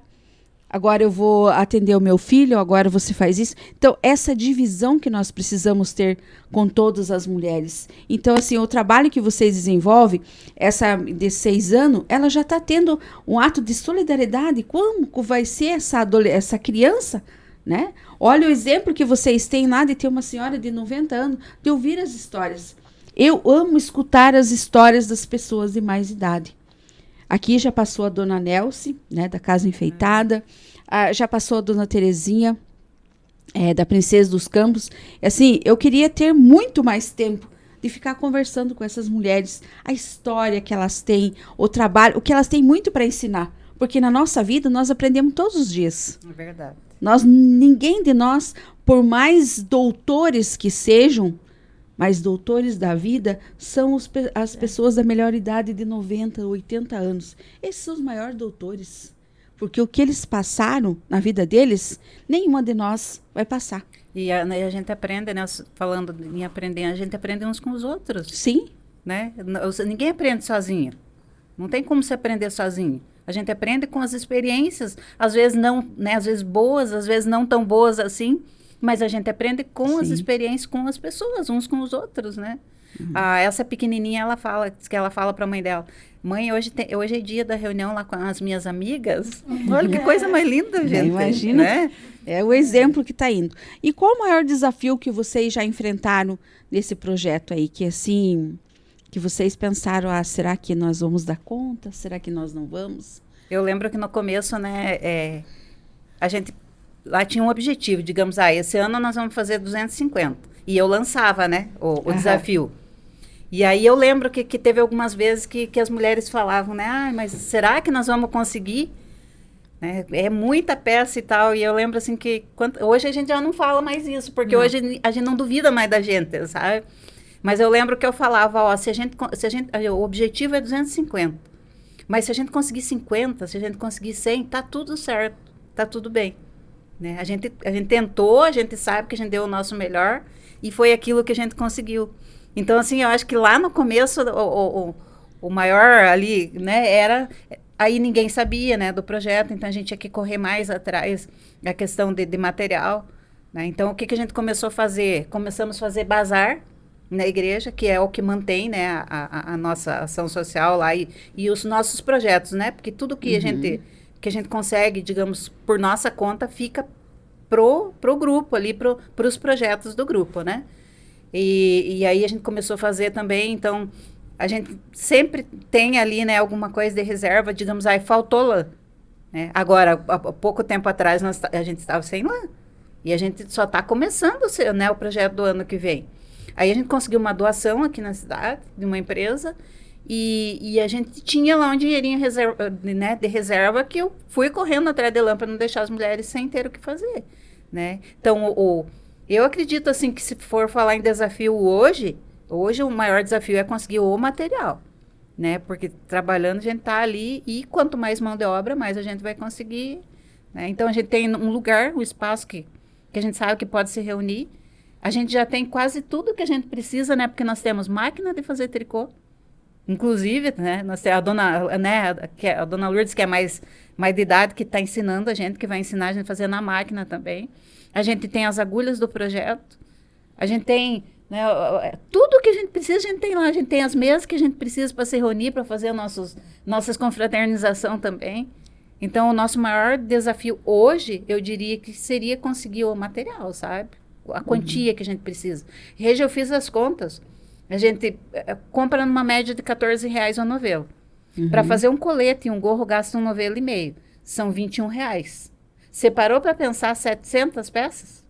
Agora eu vou atender o meu filho, agora você faz isso. Então, essa divisão que nós precisamos ter com todas as mulheres. Então, assim, o trabalho que vocês desenvolvem, essa de 6 anos, ela já está tendo um ato de solidariedade. Como vai ser essa criança, né? Olha o exemplo que vocês têm lá de ter uma senhora de 90 anos, de ouvir as histórias. Eu amo escutar as histórias das pessoas de mais idade. Aqui já passou a dona Nelce, né, da Casa Enfeitada, já passou a dona Terezinha, da Princesa dos Campos. Assim, eu queria ter muito mais tempo de ficar conversando com essas mulheres, a história que elas têm, o trabalho, o que elas têm muito para ensinar. Porque na nossa vida nós aprendemos todos os dias. É verdade. Ninguém de nós, por mais doutores que sejam, mas doutores da vida são as pessoas da melhor idade de 90, 80 anos. Esses são os maiores doutores. Porque o que eles passaram na vida deles, nenhuma de nós vai passar. E a gente aprende, né? Falando em aprender, a gente aprende uns com os outros. Sim. Né? Ninguém aprende sozinho. Não tem como se aprender sozinho. A gente aprende com as experiências, às vezes não, né? Às vezes boas, às vezes não tão boas assim. Mas a gente aprende com as experiências, com as pessoas, uns com os outros, né? Essa pequenininha, diz que ela fala para a mãe dela, mãe, hoje é dia da reunião lá com as minhas amigas. Olha que coisa mais linda, gente. Imagina, né? É o exemplo que está indo. E qual o maior desafio que vocês já enfrentaram nesse projeto aí? Que assim, que vocês pensaram, será que nós vamos dar conta? Será que nós não vamos? Eu lembro que no começo, né, a gente... Lá tinha um objetivo, digamos, esse ano nós vamos fazer 250. E eu lançava, né, o desafio. E aí eu lembro que teve algumas vezes que as mulheres falavam, né, mas será que nós vamos conseguir? É muita peça e tal. E eu lembro assim que hoje a gente já não fala mais isso, porque hoje a gente não duvida mais da gente, sabe? Mas eu lembro que eu falava, o objetivo é 250. Mas se a gente conseguir 50, se a gente conseguir 100, tá tudo certo, tá tudo bem. né? A gente tentou, a gente sabe que a gente deu o nosso melhor e foi aquilo que a gente conseguiu. Então, assim, eu acho que lá no começo, o maior ali, né, era... Aí ninguém sabia, né, do projeto, então a gente tinha que correr mais atrás da questão de material, né? Então, o que a gente começou a fazer? Começamos a fazer bazar na igreja, que é o que mantém, né, a nossa ação social lá e os nossos projetos, né? Porque tudo que a gente consegue, digamos, por nossa conta, fica pro grupo ali, pros projetos do grupo, né? E aí a gente começou a fazer também, então... A gente sempre tem ali, né, alguma coisa de reserva, digamos, aí faltou lã, né? Agora, há pouco tempo atrás, a gente estava sem lã. E a gente só está começando, né, o projeto do ano que vem. Aí a gente conseguiu uma doação aqui na cidade, de uma empresa, e a gente tinha lá um dinheirinho né, de reserva que eu fui correndo atrás de lã para não deixar as mulheres sem ter o que fazer, né? Então, eu acredito, assim, que se for falar em desafio hoje o maior desafio é conseguir o material, né? Porque trabalhando a gente está ali e quanto mais mão de obra, mais a gente vai conseguir, né? Então, a gente tem um lugar, um espaço que a gente sabe que pode se reunir. A gente já tem quase tudo que a gente precisa, né? Porque nós temos máquina de fazer tricô. Inclusive, né? Nós temos a dona Lourdes, que é mais de idade, que está ensinando a gente, que vai ensinar a gente a fazer na máquina também. A gente tem as agulhas do projeto. A gente tem... né, tudo que a gente precisa, a gente tem lá. A gente tem as mesas que a gente precisa para se reunir, para fazer nossas confraternização também. Então, o nosso maior desafio hoje, eu diria que seria conseguir o material, sabe? A quantia que a gente precisa. Regi, eu fiz as contas. A gente compra numa média de R$14 uma novela. Para fazer um colete e um gorro, gasta R$1,5. São R$21. Separou para pensar 700 peças?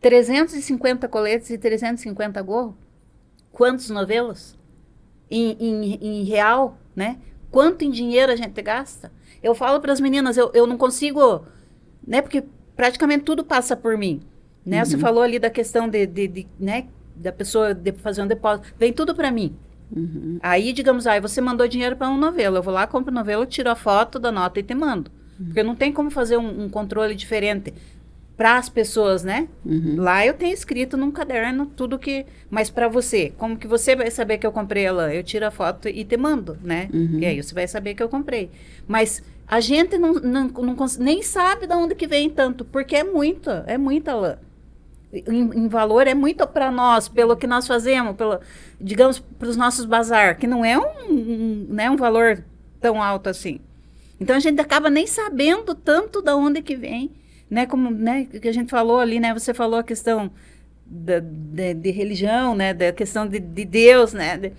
350 coletes e 350 gorros? Quantos novelos? Em real, né? Quanto em dinheiro a gente gasta? Eu falo para as meninas, eu não consigo, né? Porque praticamente tudo passa por mim, né? Você falou ali da questão né? Da pessoa fazer um depósito. Vem tudo para mim. Aí, digamos, você mandou dinheiro para um novelo. Eu vou lá, compro o novelo, tiro a foto da nota e te mando. Porque não tem como fazer um controle diferente para as pessoas, né? Lá eu tenho escrito num caderno tudo que... Mas para você, como que você vai saber que eu comprei a lã? Eu tiro a foto e te mando, né? E aí você vai saber que eu comprei. Mas a gente nem sabe de onde que vem tanto, porque é muita lã. Em valor é muito para nós, pelo que nós fazemos, digamos, para os nossos bazar, que não é um valor tão alto assim. Então a gente acaba nem sabendo tanto de onde que vem. Né, como, né, que a gente falou ali, né, você falou a questão de religião, né, da questão de Deus, né,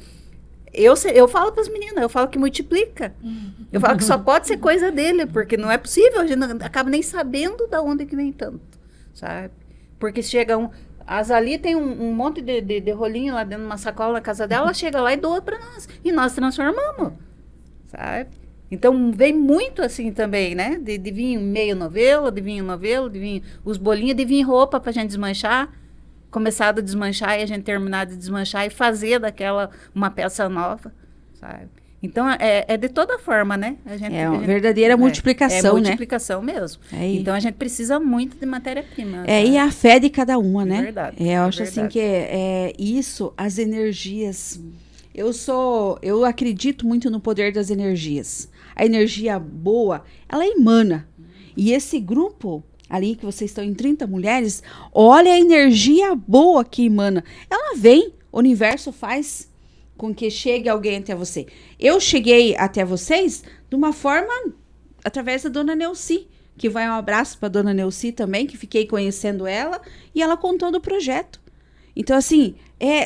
eu falo para as meninas, eu falo que multiplica, eu falo que só pode ser coisa dele, porque não é possível, a gente acaba nem sabendo de onde que vem tanto, sabe, porque chega as ali tem um monte de rolinho lá dentro de uma sacola na casa dela, ela chega lá e doa para nós, e nós transformamos, sabe. Então, vem muito assim também, né? De vir meio novelo, de vir os bolinhos, de vir roupa para a gente desmanchar, começar a desmanchar e a gente terminar de desmanchar e fazer daquela uma peça nova, sabe? Então, é de toda forma, né? Uma verdadeira multiplicação, né? É multiplicação mesmo. Então, a gente precisa muito de matéria-prima. E a fé de cada uma, né? É verdade. Eu acho assim que isso, as energias... Eu acredito muito no poder das energias. A energia boa, ela emana. E esse grupo ali, que vocês estão em 30 mulheres, olha a energia boa que emana. Ela vem, o universo faz com que chegue alguém até você. Eu cheguei até vocês de uma forma, através da dona Neuci, que vai um abraço para a dona Neuci também, que fiquei conhecendo ela, e ela contou do projeto. Então, assim,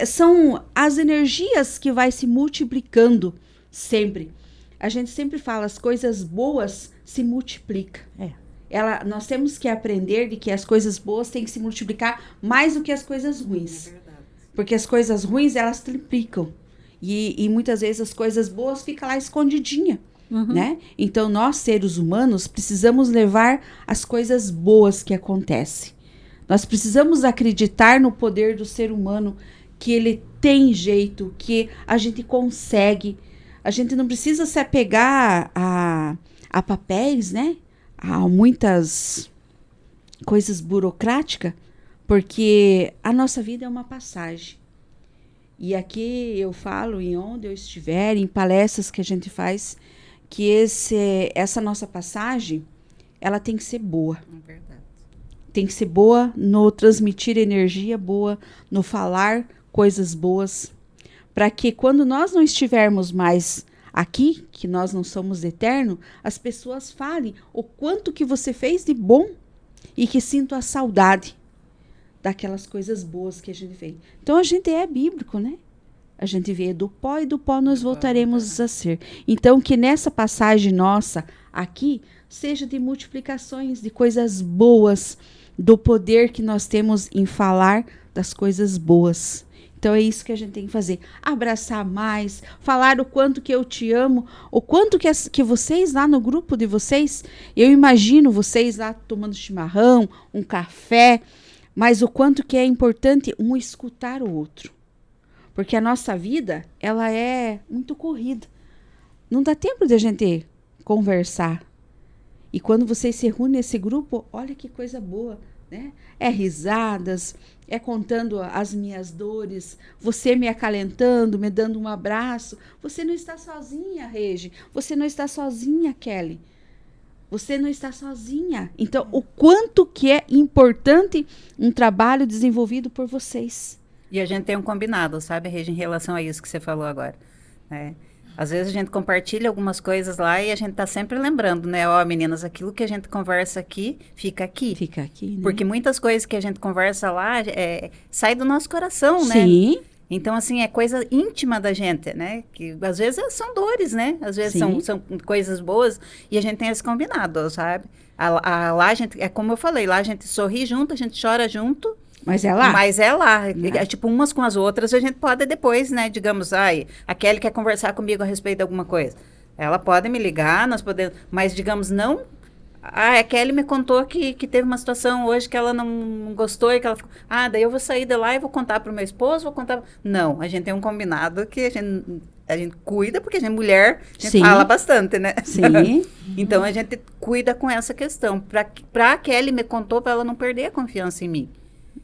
são as energias que vai se multiplicando sempre. A gente sempre fala, as coisas boas se multiplicam. Nós temos que aprender de que as coisas boas têm que se multiplicar mais do que as coisas ruins. Porque as coisas ruins, elas triplicam. E muitas vezes as coisas boas ficam lá escondidinhas. Né? Então, nós, seres humanos, precisamos levar as coisas boas que acontecem. Nós precisamos acreditar no poder do ser humano, que ele tem jeito, que a gente consegue. A gente não precisa se apegar a papéis, né? A muitas coisas burocráticas, porque a nossa vida é uma passagem. E aqui eu falo, em onde eu estiver, em palestras que a gente faz, que essa nossa passagem, ela tem que ser boa. É verdade. Tem que ser boa no transmitir energia boa, no falar coisas boas, para que quando nós não estivermos mais aqui, que nós não somos eternos, as pessoas falem o quanto que você fez de bom e que sintam a saudade daquelas coisas boas que a gente fez. Então a gente é bíblico, né? A gente vê do pó e do pó nós voltaremos a ser. Então que nessa passagem nossa aqui seja de multiplicações, de coisas boas, do poder que nós temos em falar das coisas boas. Então é isso que a gente tem que fazer. Abraçar mais, falar o quanto que eu te amo, o quanto que vocês lá no grupo de vocês, eu imagino vocês lá tomando chimarrão, um café, mas o quanto que é importante um escutar o outro. Porque a nossa vida, ela é muito corrida. Não dá tempo de a gente conversar. E quando vocês se reúnem nesse grupo, olha que coisa boa, né? É risadas, é contando as minhas dores, você me acalentando, me dando um abraço. Você não está sozinha, Regi. Você não está sozinha, Kelly. Você não está sozinha. Então, o quanto que é importante um trabalho desenvolvido por vocês. E a gente tem um combinado, sabe, Regi, em relação a isso que você falou agora, né? Às vezes a gente compartilha algumas coisas lá e a gente tá sempre lembrando, né? Ó, meninas, aquilo que a gente conversa aqui, fica aqui. Fica aqui, né? Porque muitas coisas que a gente conversa lá sai do nosso coração, né? Sim. Então, assim, é coisa íntima da gente, né? Que às vezes são dores, né? Às vezes são coisas boas e a gente tem esse combinado, sabe? Lá a gente, é como eu falei, lá a gente sorri junto, a gente chora junto. Mas é lá? Mas é lá. É, tipo, umas com as outras, a gente pode depois, né? Digamos, a Kelly quer conversar comigo a respeito de alguma coisa. Ela pode me ligar, nós podemos... Mas, digamos, não... a Kelly me contou que teve uma situação hoje que ela não gostou e que ela ficou... daí eu vou sair de lá e vou contar pro meu esposo, vou contar... Não, a gente tem um combinado que a gente cuida, porque a gente é mulher, a gente fala bastante, né? Sim. Então, a gente cuida com essa questão. Pra Kelly me contou, pra ela não perder a confiança em mim.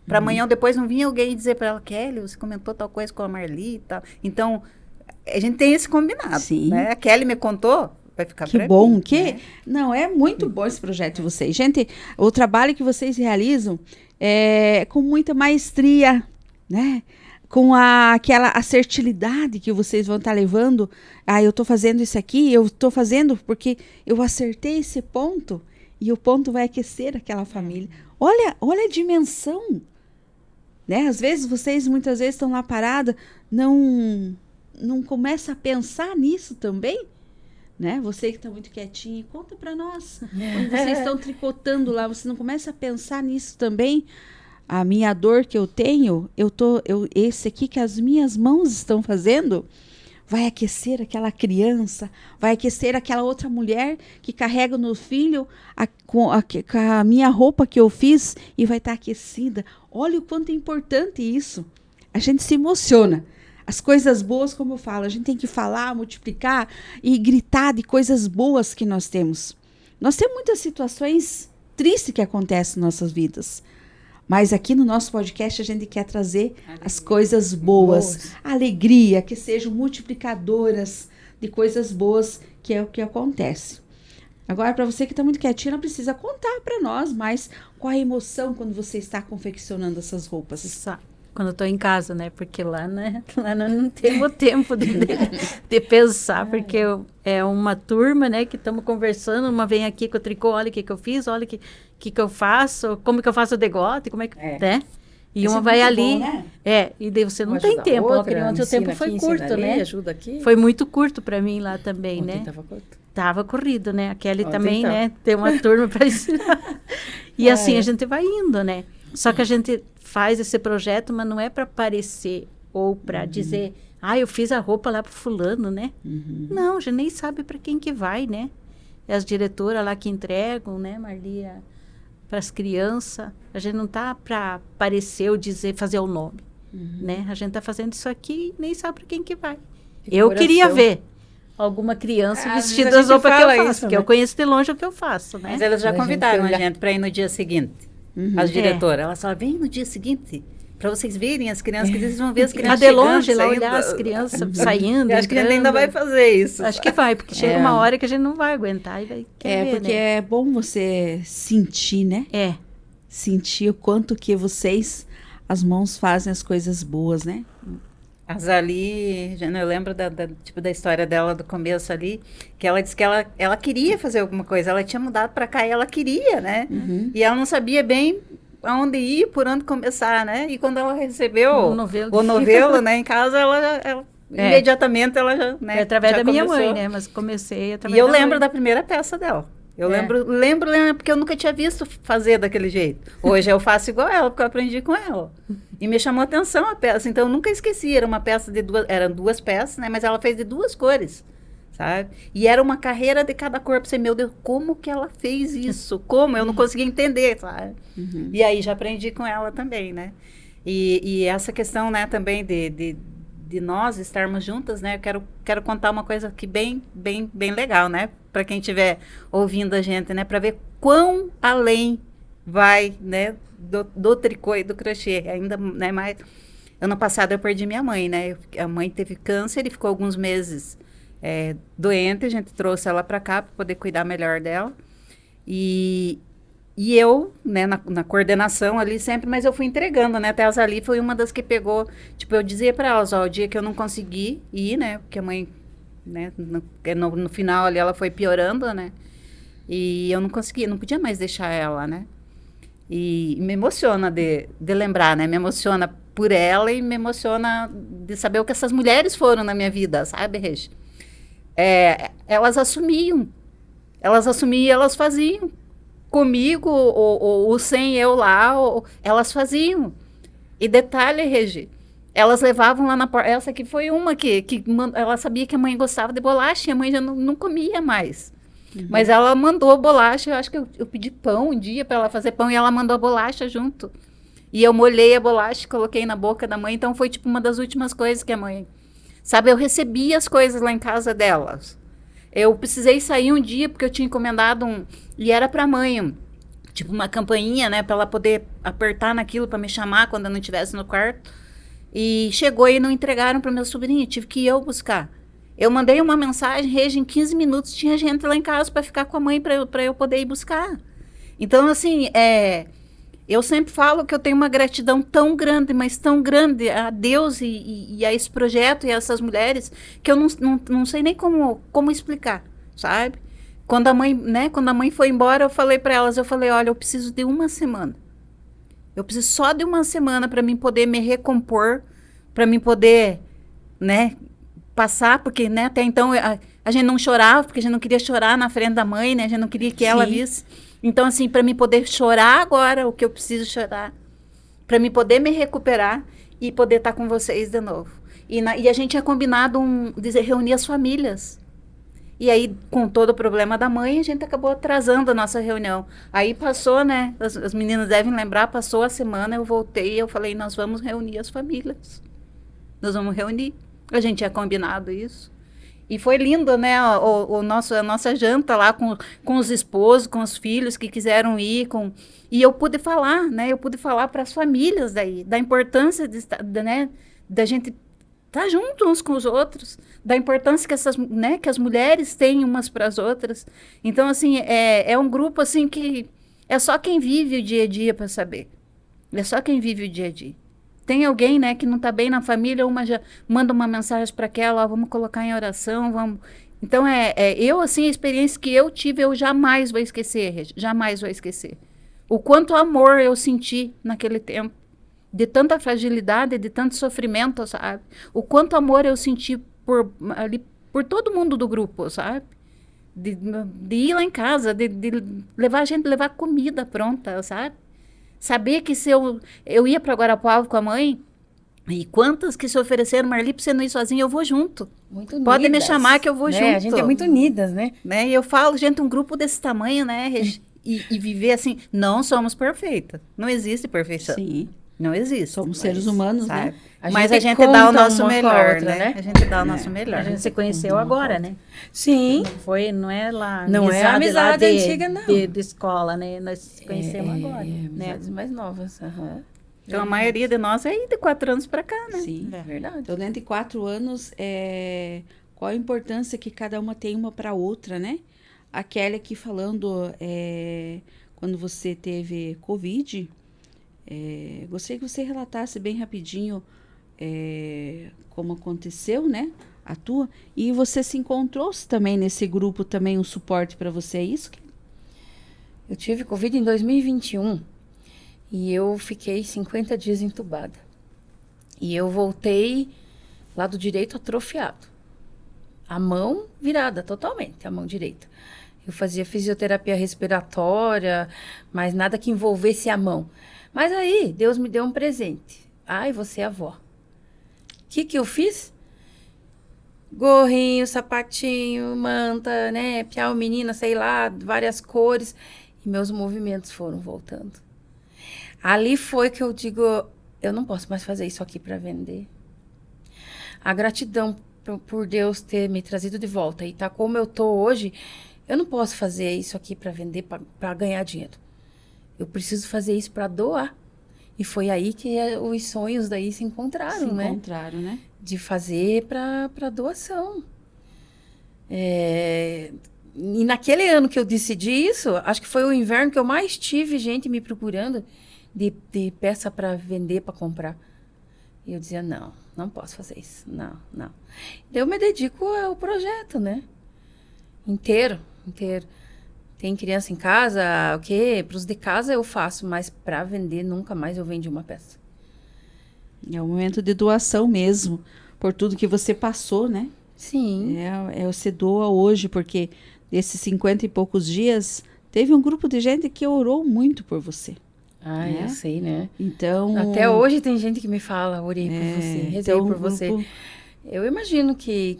Para amanhã ou depois não vinha alguém dizer para ela, Kelly, você comentou tal coisa com a Marli e tal. Então, a gente tem esse combinado. Sim. Né? A Kelly me contou, vai ficar pra mim. Que bom. Não, é muito bom esse projeto de vocês. Gente, o trabalho que vocês realizam é com muita maestria, né? Com aquela assertividade que vocês vão estar levando. Eu estou fazendo isso aqui, eu estou fazendo porque eu acertei esse ponto e o ponto vai aquecer aquela família. Olha a dimensão. Né? Às vezes, vocês muitas vezes estão lá parada, não começa a pensar nisso também? Né? Você que está muito quietinho, conta para nós. Quando vocês estão tricotando lá, você não começa a pensar nisso também? A minha dor que eu tenho, esse aqui que as minhas mãos estão fazendo, vai aquecer aquela criança, vai aquecer aquela outra mulher que carrega no filho com a minha roupa que eu fiz e vai estar aquecida. Olha o quanto é importante isso. A gente se emociona. As coisas boas, como eu falo, a gente tem que falar, multiplicar e gritar de coisas boas que nós temos. Nós temos muitas situações tristes que acontecem em nossas vidas. Mas aqui no nosso podcast a gente quer trazer as coisas boas, alegria, que sejam multiplicadoras de coisas boas, que é o que acontece. Agora, para você que está muito quietinho, não precisa contar para nós mais qual a emoção quando você está confeccionando essas roupas. Quando eu estou em casa, né? Porque lá, né? Lá nós não temos tempo de pensar, porque é uma turma, né? Que estamos conversando, uma vem aqui com o tricô, olha o que eu fiz, olha o que eu faço, como que eu faço o degote, como é que... né? E uma vai ali... Bom, né? E daí você não tem tempo. Ontem o tempo foi curto, né? Ajuda aqui. Foi muito curto para mim lá também, Ontem né? Estava curto. Tava corrido, né? A Kelly também, né? Tem uma turma para ensinar. E assim, a gente vai indo, né? Só que a gente faz esse projeto, mas não é para aparecer ou para dizer, eu fiz a roupa lá para fulano, né? Não, a gente nem sabe para quem que vai, né? É as diretoras lá que entregam, né, Marli, para as crianças. A gente não tá para aparecer ou dizer, fazer o nome, né? A gente tá fazendo isso aqui e nem sabe para quem que vai. Eu queria ver alguma criança vestida das roupas que eu faço, porque eu conheço de longe o que eu faço, né? Mas elas já convidaram a gente para ir no dia seguinte. as diretoras. Elas falavam, vem no dia seguinte, para vocês verem as crianças, que vocês vão ver as Ficar crianças de chegando, longe, lá saindo. olhar as crianças saindo, Eu acho que a gente ainda entrando. vai fazer isso. Acho que vai, porque chega uma hora que a gente não vai aguentar e vai querer, Porque né? é bom você sentir, né? É. Sentir o quanto que vocês, as mãos, fazem as coisas boas, né? A Zali, eu lembro da história dela do começo ali, que ela disse que ela queria fazer alguma coisa, ela tinha mudado para cá e ela queria, né? E ela não sabia bem aonde ir, por onde começar, né? E quando ela recebeu O novelo o novelo, né, em casa, ela imediatamente ela já, né? É através já da minha começou. mãe, né? Mas comecei através E eu da lembro mãe. da primeira peça dela. Eu É. lembro, porque eu nunca tinha visto fazer daquele jeito. Hoje eu faço igual ela, porque eu aprendi com ela. E me chamou a atenção a peça, então eu nunca esqueci. Era uma peça eram 2 peças, né? Mas ela fez de 2 cores, sabe? E era uma carreira de cada cor. Pensei, meu Deus, como que ela fez isso? Como? Eu não conseguia entender, sabe? E aí já aprendi com ela também, né? E essa questão, né, também de nós estarmos juntas, né? Eu quero contar uma coisa aqui bem legal, né? Para quem estiver ouvindo a gente, né? Para ver quão além vai, né? Do tricô e do crochê. Ainda, né? Mais... Ano passado eu perdi minha mãe, né? A mãe teve câncer e ficou alguns meses doente. A gente trouxe ela para cá para poder cuidar melhor dela. E eu, né, na coordenação ali sempre, mas eu fui entregando, né? Até a Zali foi uma das que pegou, tipo, eu dizia para elas, ó, o dia que eu não consegui ir, né? Porque a mãe, né, no final ali ela foi piorando, né? E eu não conseguia, não podia mais deixar ela, né? E me emociona de lembrar, né? Me emociona por ela e me emociona de saber o que essas mulheres foram na minha vida, sabe, Regi? Elas assumiam, elas faziam. Comigo, ou sem eu lá, elas faziam. E detalhe, Regi, elas levavam lá na porta. Essa aqui foi uma que ela sabia que a mãe gostava de bolacha e a mãe já não comia mais. Mas ela mandou bolacha, eu acho que eu pedi pão um dia para ela fazer pão e ela mandou a bolacha junto. E eu molhei a bolacha e coloquei na boca da mãe, então foi tipo uma das últimas coisas que a mãe... Sabe, eu recebi as coisas lá em casa delas. Eu precisei sair um dia porque eu tinha encomendado e era para a mãe, tipo uma campainha, né, para ela poder apertar naquilo para me chamar quando eu não estivesse no quarto. E chegou e não entregaram para minha sobrinha, tive que eu buscar. Eu mandei uma mensagem, Regi, em 15 minutos tinha gente lá em casa para ficar com a mãe para eu poder ir buscar. Então, assim, eu sempre falo que eu tenho uma gratidão tão grande, mas tão grande a Deus e a esse projeto e a essas mulheres, que eu não sei nem como explicar, sabe? Quando a mãe foi embora, eu falei para elas, olha, eu preciso de uma semana. Eu preciso só de uma semana para mim poder me recompor, para mim poder, né, passar, porque, né, até então a gente não chorava, porque a gente não queria chorar na frente da mãe, né? A gente não queria que ela visse. Então, assim, para mim poder chorar agora o que eu preciso chorar, para mim poder me recuperar e poder estar com vocês de novo. E a gente tinha combinado reunir as famílias. E aí, com todo o problema da mãe, a gente acabou atrasando a nossa reunião. Aí passou, né? As meninas devem lembrar, passou a semana, eu voltei e eu falei, nós vamos reunir as famílias. Nós vamos reunir. A gente tinha combinado isso. E foi lindo, né, a nossa janta lá com os esposos, com os filhos que quiseram ir. E eu pude falar, né, para as famílias daí, da importância né, da gente estar junto uns com os outros, da importância que as mulheres têm umas para as outras. Então, assim, é um grupo assim que é só quem vive o dia a dia para saber. É só quem vive o dia a dia. Tem alguém, né, que não está bem na família, uma já manda uma mensagem para aquela, ó, vamos colocar em oração, vamos... Então, eu, assim, a experiência que eu tive, eu jamais vou esquecer, Regi, jamais vou esquecer. O quanto amor eu senti naquele tempo, de tanta fragilidade, de tanto sofrimento, sabe? O quanto amor eu senti por todo mundo do grupo, sabe? De ir lá em casa, de levar comida pronta, sabe? Saber que se eu ia para Guarapuava com a mãe, e quantas que se ofereceram, Marli, para você não ir sozinha, eu vou junto. Muito unidas. Pode me chamar que eu vou junto. A gente é muito unidas, né? E eu falo, gente, um grupo desse tamanho, né, Regi, e viver assim, não somos perfeitas. Não existe perfeição. Sim. Não existe. Somos mas, seres humanos, sabe? né? Mas a gente conta dá o uma nosso com a melhor, outra, né? A gente dá o nosso melhor. A gente se conheceu agora, né? Sim. Não é lá Não é a amizade lá antiga, não. de escola, né? Nós se conhecemos agora, né? Amizades mais novas. Aham. Então, a maioria de nós é de 4 anos para cá, né? Sim. É verdade. Então, dentro de 4 anos, qual a importância que cada uma tem uma para a outra, né? A Kelly aqui falando, quando você teve Covid, gostaria que você relatasse bem rapidinho como aconteceu, né? A tua. E você se encontrou também nesse grupo, também um suporte para você, é isso? Eu tive Covid em 2021 e eu fiquei 50 dias entubada. E eu voltei lado direito atrofiado. A mão virada totalmente, a mão direita. Eu fazia fisioterapia respiratória, mas nada que envolvesse a mão. Mas aí, Deus me deu um presente. Ai, você é avó. O que eu fiz? Gorrinho, sapatinho, manta, né? Piau, menina, sei lá, várias cores. E meus movimentos foram voltando. Ali foi que eu digo, eu não posso mais fazer isso aqui para vender. A gratidão por Deus ter me trazido de volta e tá como eu tô hoje, eu não posso fazer isso aqui para vender, para ganhar dinheiro. Eu preciso fazer isso para doar. E foi aí que os sonhos daí se encontraram, né? Se encontraram, né? De fazer para doação. E naquele ano que eu decidi isso, acho que foi o inverno que eu mais tive gente me procurando de peça para vender, para comprar. E eu dizia, não posso fazer isso. Não. Eu me dedico ao projeto, né? Inteiro. Tem criança em casa, o quê? Para os de casa eu faço, mas para vender nunca mais eu vendi uma peça. É um momento de doação mesmo, por tudo que você passou, né? Sim. Você doa hoje, porque desses 50 e poucos dias, teve um grupo de gente que orou muito por você. Eu sei, né? Então... Até hoje tem gente que me fala, orei por você, rezei então, por você. Eu imagino que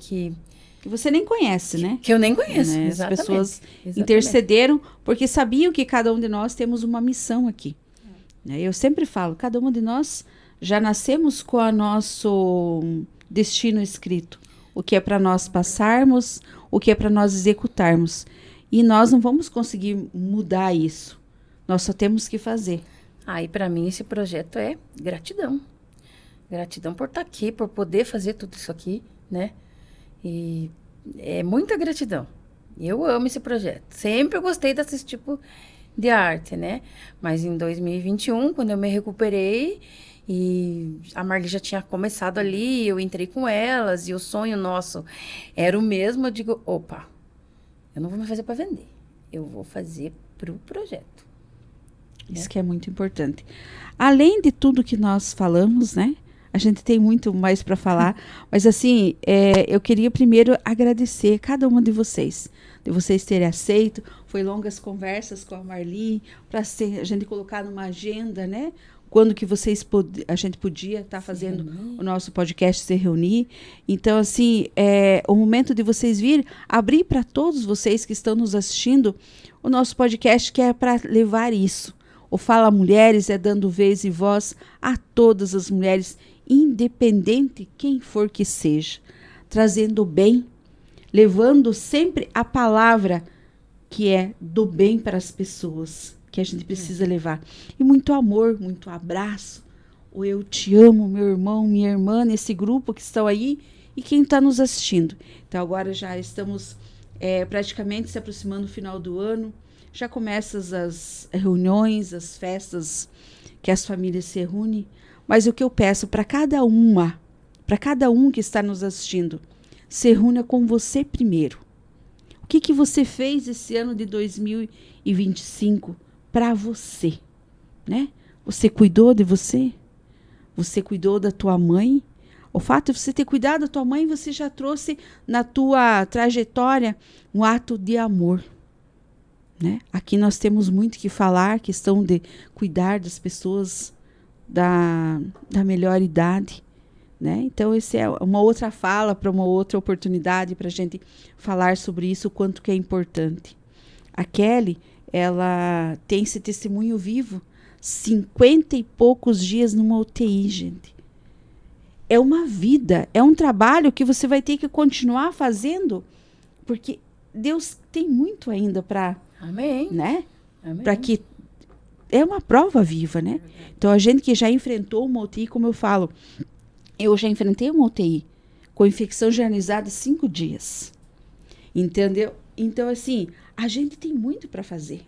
você nem conhece, né? Que eu nem conheço, né? exatamente. As pessoas Exatamente. intercederam porque sabiam que cada um de nós temos uma missão aqui. Eu sempre falo, cada um de nós já nascemos com o nosso destino escrito. O que é para nós passarmos, o que é para nós executarmos. E nós não vamos conseguir mudar isso. Nós só temos que fazer. E para mim esse projeto é gratidão. Gratidão por estar aqui, por poder fazer tudo isso aqui, né? E é muita gratidão. Eu amo esse projeto. Sempre gostei desse tipo de arte, né? Mas em 2021, quando eu me recuperei e a Marli já tinha começado ali, eu entrei com elas e o sonho nosso era o mesmo, eu digo, opa, eu não vou mais fazer para vender. Eu vou fazer pro projeto. Isso que é muito importante. Além de tudo que nós falamos, né? A gente tem muito mais para falar, mas assim, eu queria primeiro agradecer cada uma de vocês terem aceito. Foi longas conversas com a Marli, para a gente colocar numa agenda, né? Quando que a gente podia estar fazendo o nosso podcast, se reunir. Então, assim, o momento de vocês virem, abrir para todos vocês que estão nos assistindo o nosso podcast, que é para levar isso. O Fala Mulheres é dando vez e voz a todas as mulheres, independente quem for que seja, trazendo o bem, levando sempre a palavra que é do bem para as pessoas, que a gente precisa levar. E muito amor, muito abraço, o eu te amo, meu irmão, minha irmã, nesse grupo que estão aí e quem está nos assistindo. Então agora já estamos praticamente se aproximando do final do ano, já começam as reuniões, as festas que as famílias se reúnem. Mas o que eu peço para cada um que está nos assistindo, se reúna com você primeiro. O que você fez esse ano de 2025 para você, né? Você cuidou de você? Você cuidou da tua mãe? O fato de você ter cuidado da tua mãe, você já trouxe na tua trajetória um ato de amor, né? Aqui nós temos muito que falar, questão de cuidar das pessoas da melhor idade, né? Então, esse é uma outra fala para uma outra oportunidade para a gente falar sobre isso, o quanto que é importante. A Kelly, ela tem esse testemunho vivo, 50 e poucos dias numa UTI, gente. É uma vida, é um trabalho que você vai ter que continuar fazendo, porque Deus tem muito ainda para, Amém. né? Amém. Para que é uma prova viva, né? Então a gente que já enfrentou uma UTI, como eu falo, eu já enfrentei uma UTI com infecção generalizada 5 dias. Entendeu? Então assim, a gente tem muito para fazer.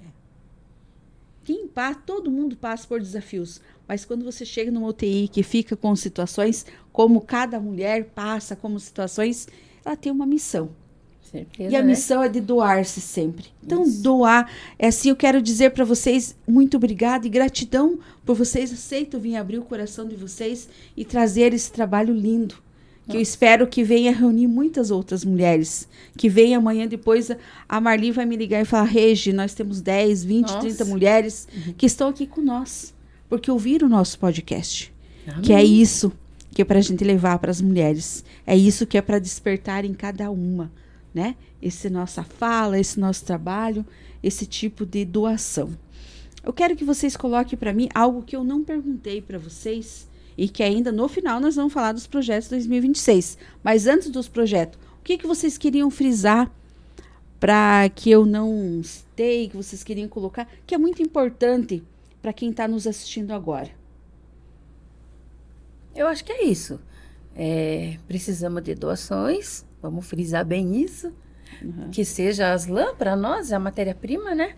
Todo mundo passa por desafios, mas quando você chega numa UTI que fica com situações como cada mulher passa, como situações, ela tem uma missão. Certeza, E a né? missão é de doar-se sempre. Então, doar, é assim, eu quero dizer para vocês, muito obrigada e gratidão por vocês aceitam vir abrir o coração de vocês e trazer esse trabalho lindo. Que eu espero que venha reunir muitas outras mulheres. Que venha amanhã depois, a Marli vai me ligar e falar, Regi, nós temos 10, 20, Nossa. 30 mulheres que estão aqui com nós. Porque ouviram o nosso podcast. Amém. Que é isso que é para a gente levar para as mulheres. É isso que é para despertar em cada uma. Né? Esse nossa fala, esse nosso trabalho, esse tipo de doação. Eu quero que vocês coloquem para mim algo que eu não perguntei para vocês e que ainda no final nós vamos falar dos projetos 2026. Mas antes dos projetos, o que vocês queriam frisar para que eu não citei, que vocês queriam colocar, que é muito importante para quem está nos assistindo agora? Eu acho que é isso. Precisamos de doações, vamos frisar bem isso. Que seja as lãs para nós, é a matéria-prima, né?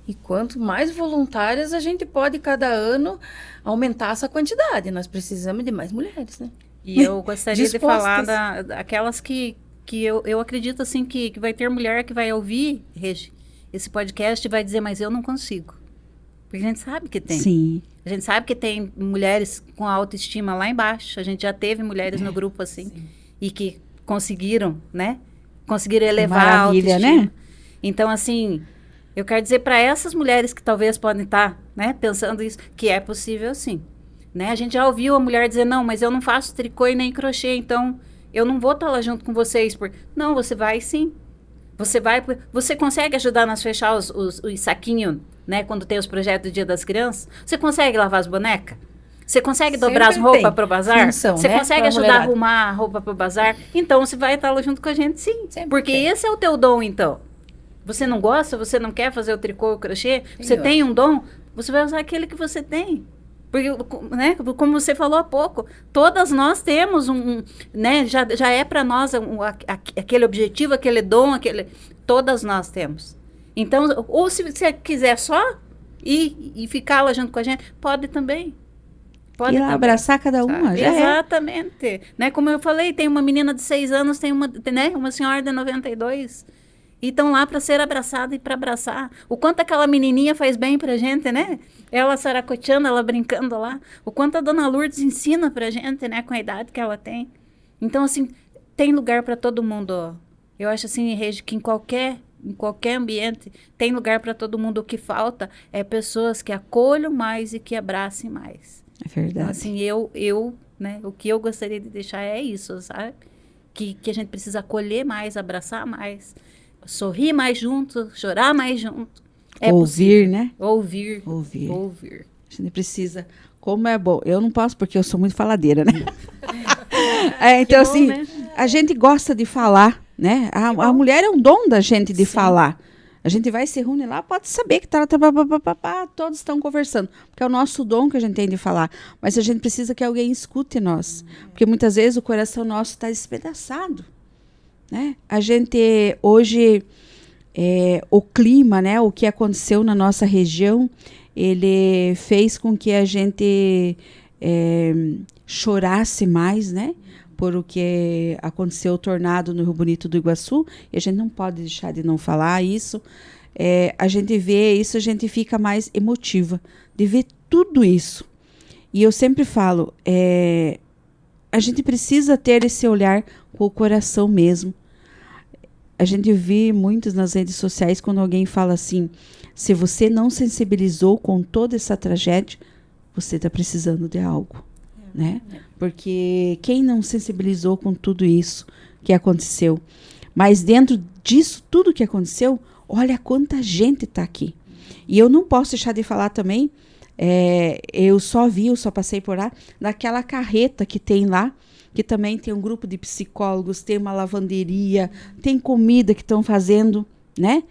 E quanto mais voluntárias a gente pode cada ano aumentar essa quantidade. Nós precisamos de mais mulheres, né? E eu gostaria de Dispostas. falar daquelas que eu acredito assim que vai ter mulher que vai ouvir, Regi, esse podcast e vai dizer, mas eu não consigo. Porque a gente sabe que tem. Sim. A gente sabe que tem mulheres com autoestima lá embaixo. A gente já teve mulheres no grupo assim. E que conseguiram, né? Conseguiram elevar a Maravilha, autoestima. né? Então, assim, eu quero dizer para essas mulheres que talvez podem estar, né, pensando isso, que é possível sim. Né? A gente já ouviu a mulher dizer, não, mas eu não faço tricô e nem crochê, então eu não vou estar lá junto com vocês. Não, você vai sim. Você consegue ajudar nós a fechar os saquinhos, né, quando tem os projetos do Dia das Crianças? Você consegue lavar as bonecas? Você consegue dobrar as Sempre roupas tem para o bazar? função, Você né, consegue pra ajudar a mulherada. arrumar a roupa para o bazar? Então, você vai estar lá junto com a gente, sim. Sempre Porque tem. esse é o teu dom, então. Você não gosta? Você não quer fazer o tricô, o crochê? Você outro. tem um dom? Você vai usar aquele que você tem. Porque, né, como você falou há pouco, todas nós temos né, já é para nós aquele objetivo, aquele dom, todas nós temos. Então, ou se você quiser só ir e ficar lá junto com a gente, pode também. Pode Ir lá também. abraçar cada uma, Sabe? já é. Exatamente. Né, como eu falei, tem uma menina de 6 anos, tem uma senhora de 92. E estão lá para ser abraçada e para abraçar. O quanto aquela menininha faz bem pra gente, né? Ela saracoteando, ela brincando lá. O quanto a dona Lourdes ensina pra gente, né? Com a idade que ela tem. Então, assim, tem lugar para todo mundo. Ó. Eu acho assim, Regi, que em qualquer ambiente tem lugar para todo mundo. O que falta é pessoas que acolham mais e que abracem mais. É verdade. Então, assim, né? O que eu gostaria de deixar é isso, sabe? Que a gente precisa acolher mais, abraçar mais. Sorrir mais junto, chorar mais junto. É Ouvir, possível. né? Ouvir. Ouvir. A gente precisa. Como é bom. Eu não posso porque eu sou muito faladeira, né? Então, bom, assim, né? a gente gosta de falar, né? A mulher é um dom da gente de falar. A gente vai se reúne lá, pode saber que todos estão conversando. Porque é o nosso dom que a gente tem de falar. Mas a gente precisa que alguém escute nós. Porque muitas vezes o coração nosso está despedaçado. Né? A gente, hoje, o clima, né? O que aconteceu na nossa região, ele fez com que a gente chorasse mais, né? Por o que aconteceu o tornado no Rio Bonito do Iguaçu, e a gente não pode deixar de não falar isso. A gente vê isso, a gente fica mais emotiva de ver tudo isso. E eu sempre falo, a gente precisa ter esse olhar com o coração mesmo. A gente vê muitos nas redes sociais quando alguém fala assim, se você não sensibilizou com toda essa tragédia, você está precisando de algo. Né? Porque quem não sensibilizou com tudo isso que aconteceu, mas dentro disso tudo que aconteceu, olha quanta gente está aqui. E eu não posso deixar de falar também Eu só passei por lá, naquela carreta que tem lá, que também tem um grupo de psicólogos, tem uma lavanderia, tem comida que estão fazendo, né?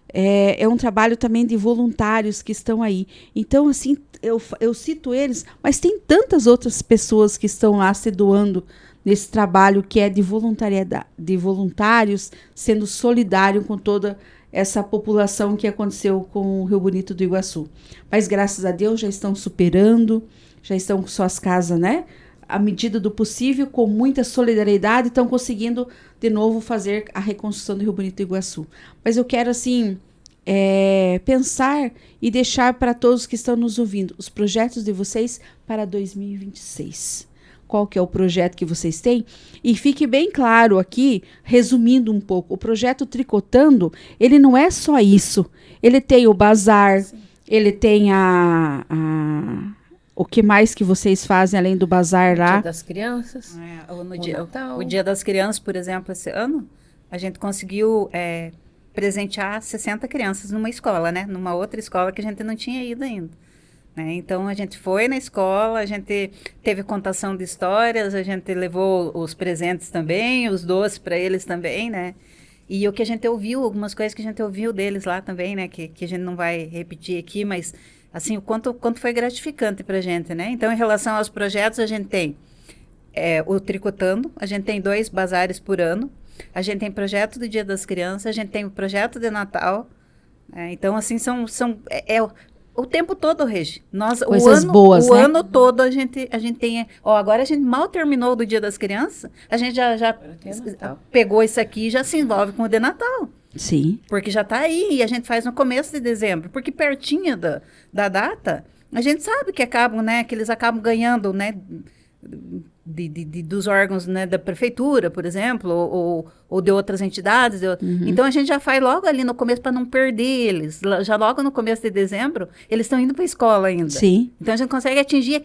É um trabalho também de voluntários que estão aí. Então, assim, eu cito eles, mas tem tantas outras pessoas que estão lá se doando nesse trabalho que é de voluntariedade, de voluntários, sendo solidário com toda essa população que aconteceu com o Rio Bonito do Iguaçu. Mas, graças a Deus, já estão superando, já estão com suas casas, né? À medida do possível, com muita solidariedade, estão conseguindo, de novo, fazer a reconstrução do Rio Bonito do Iguaçu. Mas eu quero, assim, pensar e deixar para todos que estão nos ouvindo os projetos de vocês para 2026. Qual que é o projeto que vocês têm? E fique bem claro aqui, resumindo um pouco, o projeto Tricotando, ele não é só isso. Ele tem o bazar, sim, ele tem o que mais que vocês fazem além do bazar lá? Dia das Crianças. O Dia das Crianças, por exemplo, esse ano, a gente conseguiu presentear 60 crianças numa escola, né? Numa outra escola que a gente não tinha ido ainda. Né? Então, a gente foi na escola, a gente teve contação de histórias, a gente levou os presentes também, os doces para eles também, né? E o que a gente ouviu, algumas coisas que a gente ouviu deles lá também, né? Que a gente não vai repetir aqui, mas, assim, o quanto foi gratificante para a gente, né? Então, em relação aos projetos, a gente tem o Tricotando, a gente tem 2 bazares por ano, a gente tem projeto do Dia das Crianças, a gente tem o projeto de Natal, então, assim, o tempo todo, Regi. Coisas boas, né? O ano todo a gente tem... agora a gente mal terminou do Dia das Crianças, a gente já pegou isso aqui e já se envolve com o de Natal. Sim. Porque já está aí e a gente faz no começo de dezembro. Porque pertinho da data, a gente sabe que eles acabam ganhando, né? Dos órgãos, né, da prefeitura, por exemplo, ou de outras entidades. Então, a gente já faz logo ali no começo para não perder eles. Já logo no começo de dezembro, eles estão indo para a escola ainda. Sim. Então, a gente consegue atingir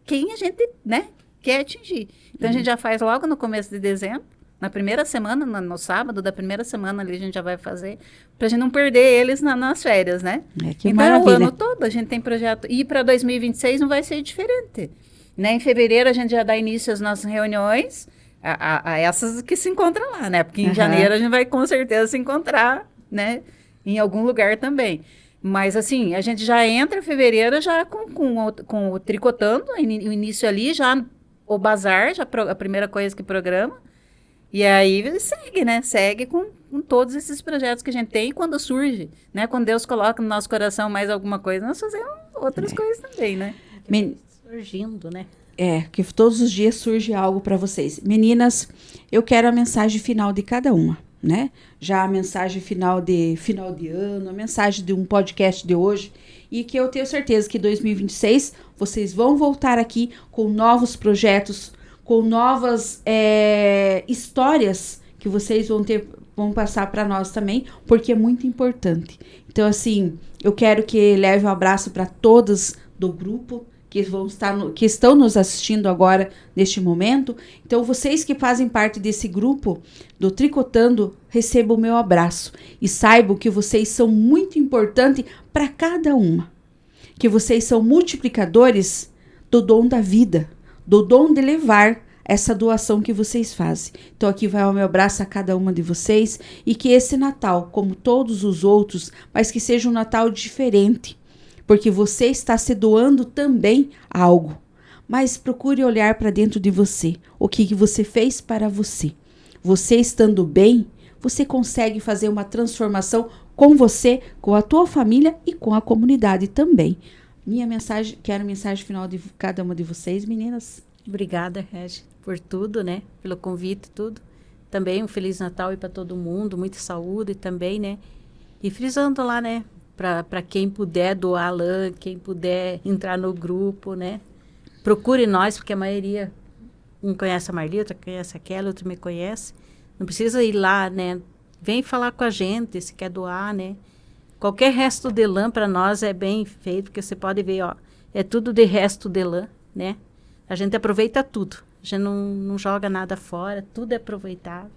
quem a gente, né, quer atingir. Então, a gente já faz logo no começo de dezembro, na primeira semana, no sábado da primeira semana ali, a gente já vai fazer, para a gente não perder eles nas férias, né? Que então, maravilha. O ano todo a gente tem projeto. E para 2026 não vai ser diferente. Né? Em fevereiro, a gente já dá início às nossas reuniões, a essas que se encontram lá, né? Porque em janeiro a gente vai com certeza se encontrar, né? Em algum lugar também. Mas, assim, a gente já entra em fevereiro já com o Tricotando, o início ali, já o bazar, já a primeira coisa que programa. E aí segue, né? Segue com todos esses projetos que a gente tem. E quando surge, né? Quando Deus coloca no nosso coração mais alguma coisa, nós fazemos outras coisas também, né? Surgindo, né? Que todos os dias surge algo para vocês. Meninas, eu quero a mensagem final de cada uma, né? Já a mensagem final de ano, a mensagem de um podcast de hoje. E que eu tenho certeza que em 2026 vocês vão voltar aqui com novos projetos, com novas histórias que vocês vão passar para nós também, porque é muito importante. Então, assim, eu quero que leve um abraço para todas do grupo, que estão nos assistindo agora neste momento. Então, vocês que fazem parte desse grupo do Tricotando, recebam o meu abraço e saibam que vocês são muito importantes para cada uma, que vocês são multiplicadores do dom da vida, do dom de levar essa doação que vocês fazem. Então, aqui vai o meu abraço a cada uma de vocês e que esse Natal, como todos os outros, mas que seja um Natal diferente, porque você está se doando também algo. Mas procure olhar para dentro de você. O que você fez para você. Você estando bem, você consegue fazer uma transformação com você, com a tua família e com a comunidade também. Quero a mensagem final de cada uma de vocês, meninas. Obrigada, Regi, por tudo, né? Pelo convite, tudo. Também um Feliz Natal e para todo mundo, muita saúde também, né? E frisando lá, né? Para quem puder doar lã, quem puder entrar no grupo, né? Procure nós, porque a maioria, um conhece a Marli, outra conhece aquela, outra me conhece. Não precisa ir lá, né? Vem falar com a gente se quer doar, né? Qualquer resto de lã para nós é bem feito, porque você pode ver, ó, é tudo de resto de lã, né? A gente aproveita tudo. A gente não joga nada fora, tudo é aproveitável.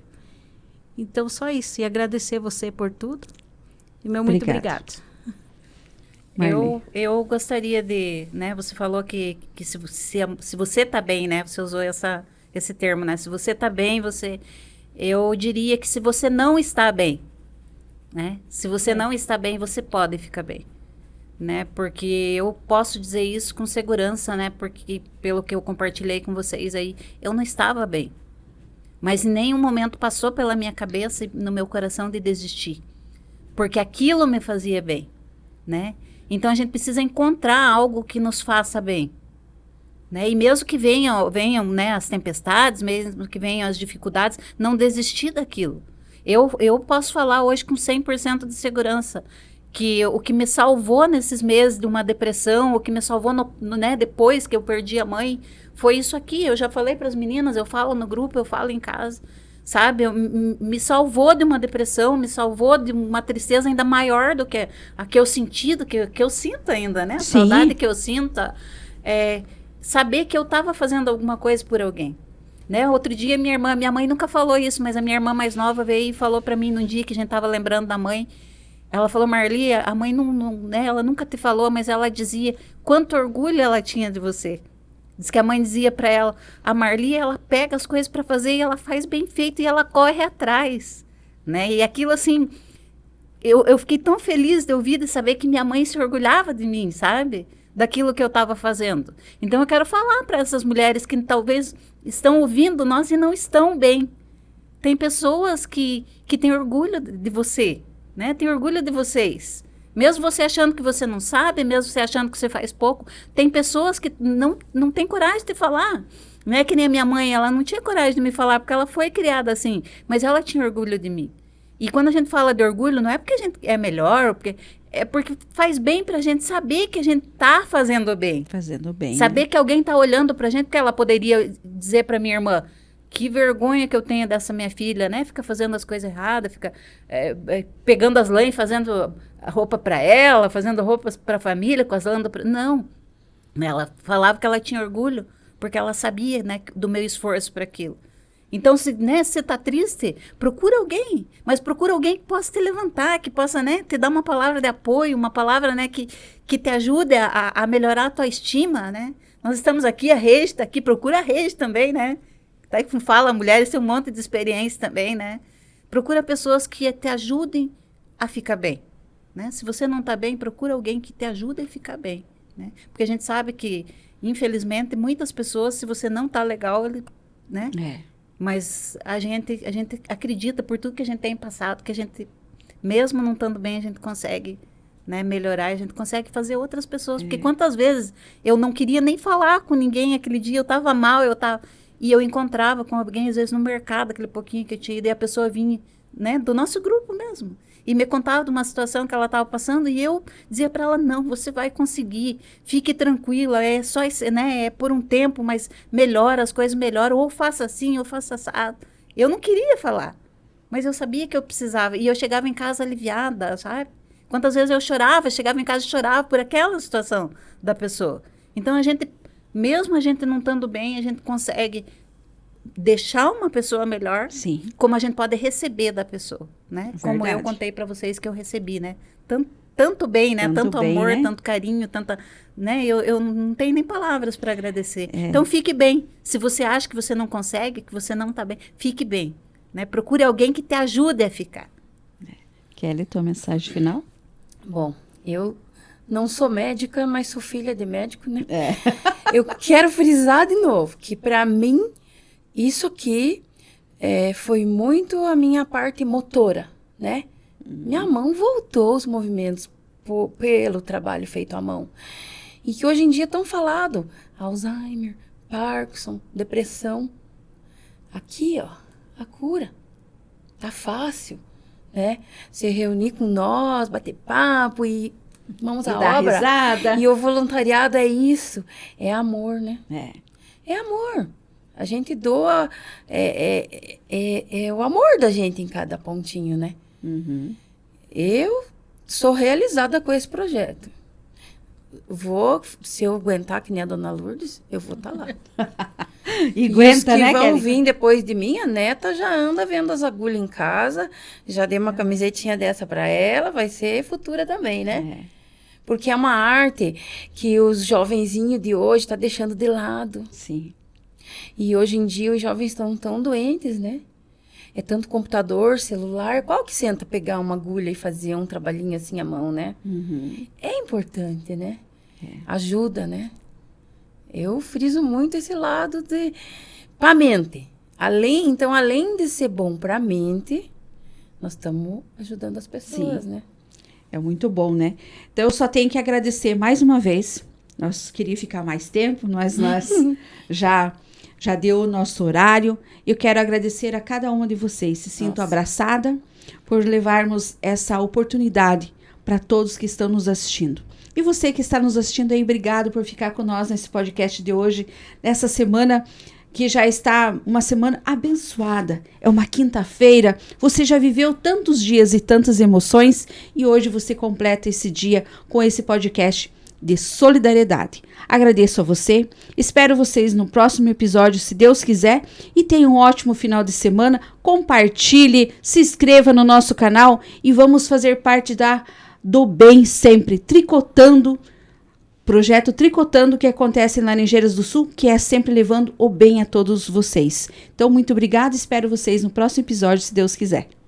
Então, só isso. E agradecer você por tudo. E meu muito obrigado. Eu gostaria de, né, você falou que se você tá bem, né, você usou esse termo, né, se você tá bem, eu diria que se você não está bem, né, se você não está bem, você pode ficar bem, né, porque eu posso dizer isso com segurança, né, porque pelo que eu compartilhei com vocês aí, eu não estava bem, mas em nenhum momento passou pela minha cabeça e no meu coração de desistir, porque aquilo me fazia bem, né. Então, a gente precisa encontrar algo que nos faça bem, né? E mesmo que venham, né, as tempestades, mesmo que venham as dificuldades, não desistir daquilo. Eu posso falar hoje com 100% de segurança que o que me salvou nesses meses de uma depressão, o que me salvou né, depois que eu perdi a mãe, foi isso aqui. Eu já falei para as meninas, eu falo no grupo, eu falo em casa. Sabe, me salvou de uma depressão, me salvou de uma tristeza ainda maior do que a que eu senti, do que eu sinto ainda, né? A saudade que eu sinto, saber que eu estava fazendo alguma coisa por alguém, né? Outro dia minha mãe nunca falou isso, mas a minha irmã mais nova veio e falou para mim num dia que a gente estava lembrando da mãe. Ela falou, Marli, a mãe né, ela nunca te falou, mas ela dizia quanto orgulho ela tinha de você. Diz que a mãe dizia para ela, a Marli, ela pega as coisas para fazer e ela faz bem feito e ela corre atrás, né? E aquilo assim, eu fiquei tão feliz de ouvir, de saber que minha mãe se orgulhava de mim, sabe? Daquilo que eu estava fazendo. Então eu quero falar para essas mulheres que talvez estão ouvindo nós e não estão bem. Tem pessoas que têm orgulho de você, né? Tem orgulho de vocês. Mesmo você achando que você não sabe, mesmo você achando que você faz pouco, tem pessoas que não têm coragem de falar. Não é que nem a minha mãe, ela não tinha coragem de me falar, porque ela foi criada assim, mas ela tinha orgulho de mim. E quando a gente fala de orgulho, não é porque a gente é melhor, é porque faz bem pra gente saber que a gente tá fazendo bem. Fazendo bem. Saber que alguém tá olhando pra gente, porque ela poderia dizer pra minha irmã, que vergonha que eu tenho dessa minha filha, né? Fica fazendo as coisas erradas, fica pegando as lãs, fazendo a roupa para ela, fazendo roupas para a família, com as lãs. Não. Ela falava que ela tinha orgulho, porque ela sabia, né, do meu esforço para aquilo. Então, se você está triste, procura alguém, mas procura alguém que possa te levantar, que possa, né, te dar uma palavra de apoio, uma palavra, né, que te ajude a melhorar a tua estima, né? Nós estamos aqui, a Rede está aqui, procura a Rede também, né? Tá, que fala, mulheres têm um monte de experiência também, né? Procura pessoas que te ajudem a ficar bem, né? Se você não está bem, procura alguém que te ajude a ficar bem, né? Porque a gente sabe que, infelizmente, muitas pessoas, se você não está legal, né? Mas a gente acredita por tudo que a gente tem passado, que a gente, mesmo não estando bem, a gente consegue, né, melhorar, a gente consegue fazer outras pessoas. Porque quantas vezes eu não queria nem falar com ninguém aquele dia, eu estava mal, e eu encontrava com alguém, às vezes, no mercado, aquele pouquinho que eu tinha ido, e a pessoa vinha, né, do nosso grupo mesmo, e me contava de uma situação que ela estava passando, e eu dizia para ela, não, você vai conseguir, fique tranquila, é só, né, é por um tempo, mas melhora, as coisas melhoram, ou faça assim, ou faça assado. Eu não queria falar, mas eu sabia que eu precisava, e eu chegava em casa aliviada, sabe? Quantas vezes eu chorava, chegava em casa e chorava por aquela situação da pessoa. Então, mesmo a gente não estando bem, a gente consegue deixar uma pessoa melhor, Sim. Como a gente pode receber da pessoa, né? Verdade. Como eu contei para vocês que eu recebi, né? Tanto bem, né? Tanto bem, amor, né? tanto carinho, tanta, né? Eu não tenho nem palavras para agradecer. Então, fique bem. Se você acha que você não consegue, que você não está bem, fique bem, né? Procure alguém que te ajude a ficar. Kelly, tua mensagem final? Bom, eu não sou médica, mas sou filha de médico, né? Eu quero frisar de novo que, para mim, isso aqui foi muito a minha parte motora, né? Minha mão voltou os movimentos pelo trabalho feito à mão. E que hoje em dia estão falado Alzheimer, Parkinson, depressão. Aqui, ó, a cura. Tá fácil, né? Se reunir com nós, bater papo e mãos à obra. Risada. E o voluntariado é isso. É amor, né? É. É amor. A gente doa... É o amor da gente em cada pontinho, né? Uhum. Eu sou realizada com esse projeto. Se eu aguentar que nem a Dona Lourdes, eu vou estar lá. E aguenta, né, os que vão Kelly? vir depois de mim, a neta já anda vendo as agulhas em casa, já dei uma camisetinha dessa para ela, vai ser futura também, né? Porque é uma arte que os jovenzinhos de hoje estão deixando de lado. Sim. E hoje em dia os jovens estão tão doentes, né? É tanto computador, celular. Qual que senta pegar uma agulha e fazer um trabalhinho assim à mão, né? É importante, né? Ajuda, né? Eu friso muito esse lado para a mente. Então, além de ser bom para a mente, nós estamos ajudando as pessoas, né? É muito bom, né? Então, eu só tenho que agradecer mais uma vez. Nós queríamos ficar mais tempo, nós já deu o nosso horário. Eu quero agradecer a cada uma de vocês. Se sinto abraçada por levarmos essa oportunidade para todos que estão nos assistindo. E você que está nos assistindo aí, obrigado por ficar com nós nesse podcast de hoje, nessa semana que já está uma semana abençoada. É uma quinta-feira, você já viveu tantos dias e tantas emoções e hoje você completa esse dia com esse podcast de solidariedade. Agradeço a você, espero vocês no próximo episódio, se Deus quiser, e tenha um ótimo final de semana. Compartilhe, se inscreva no nosso canal e vamos fazer parte do bem sempre, projeto Tricotando, que acontece em Laranjeiras do Sul, que é sempre levando o bem a todos vocês. Então, muito obrigada, espero vocês no próximo episódio, se Deus quiser.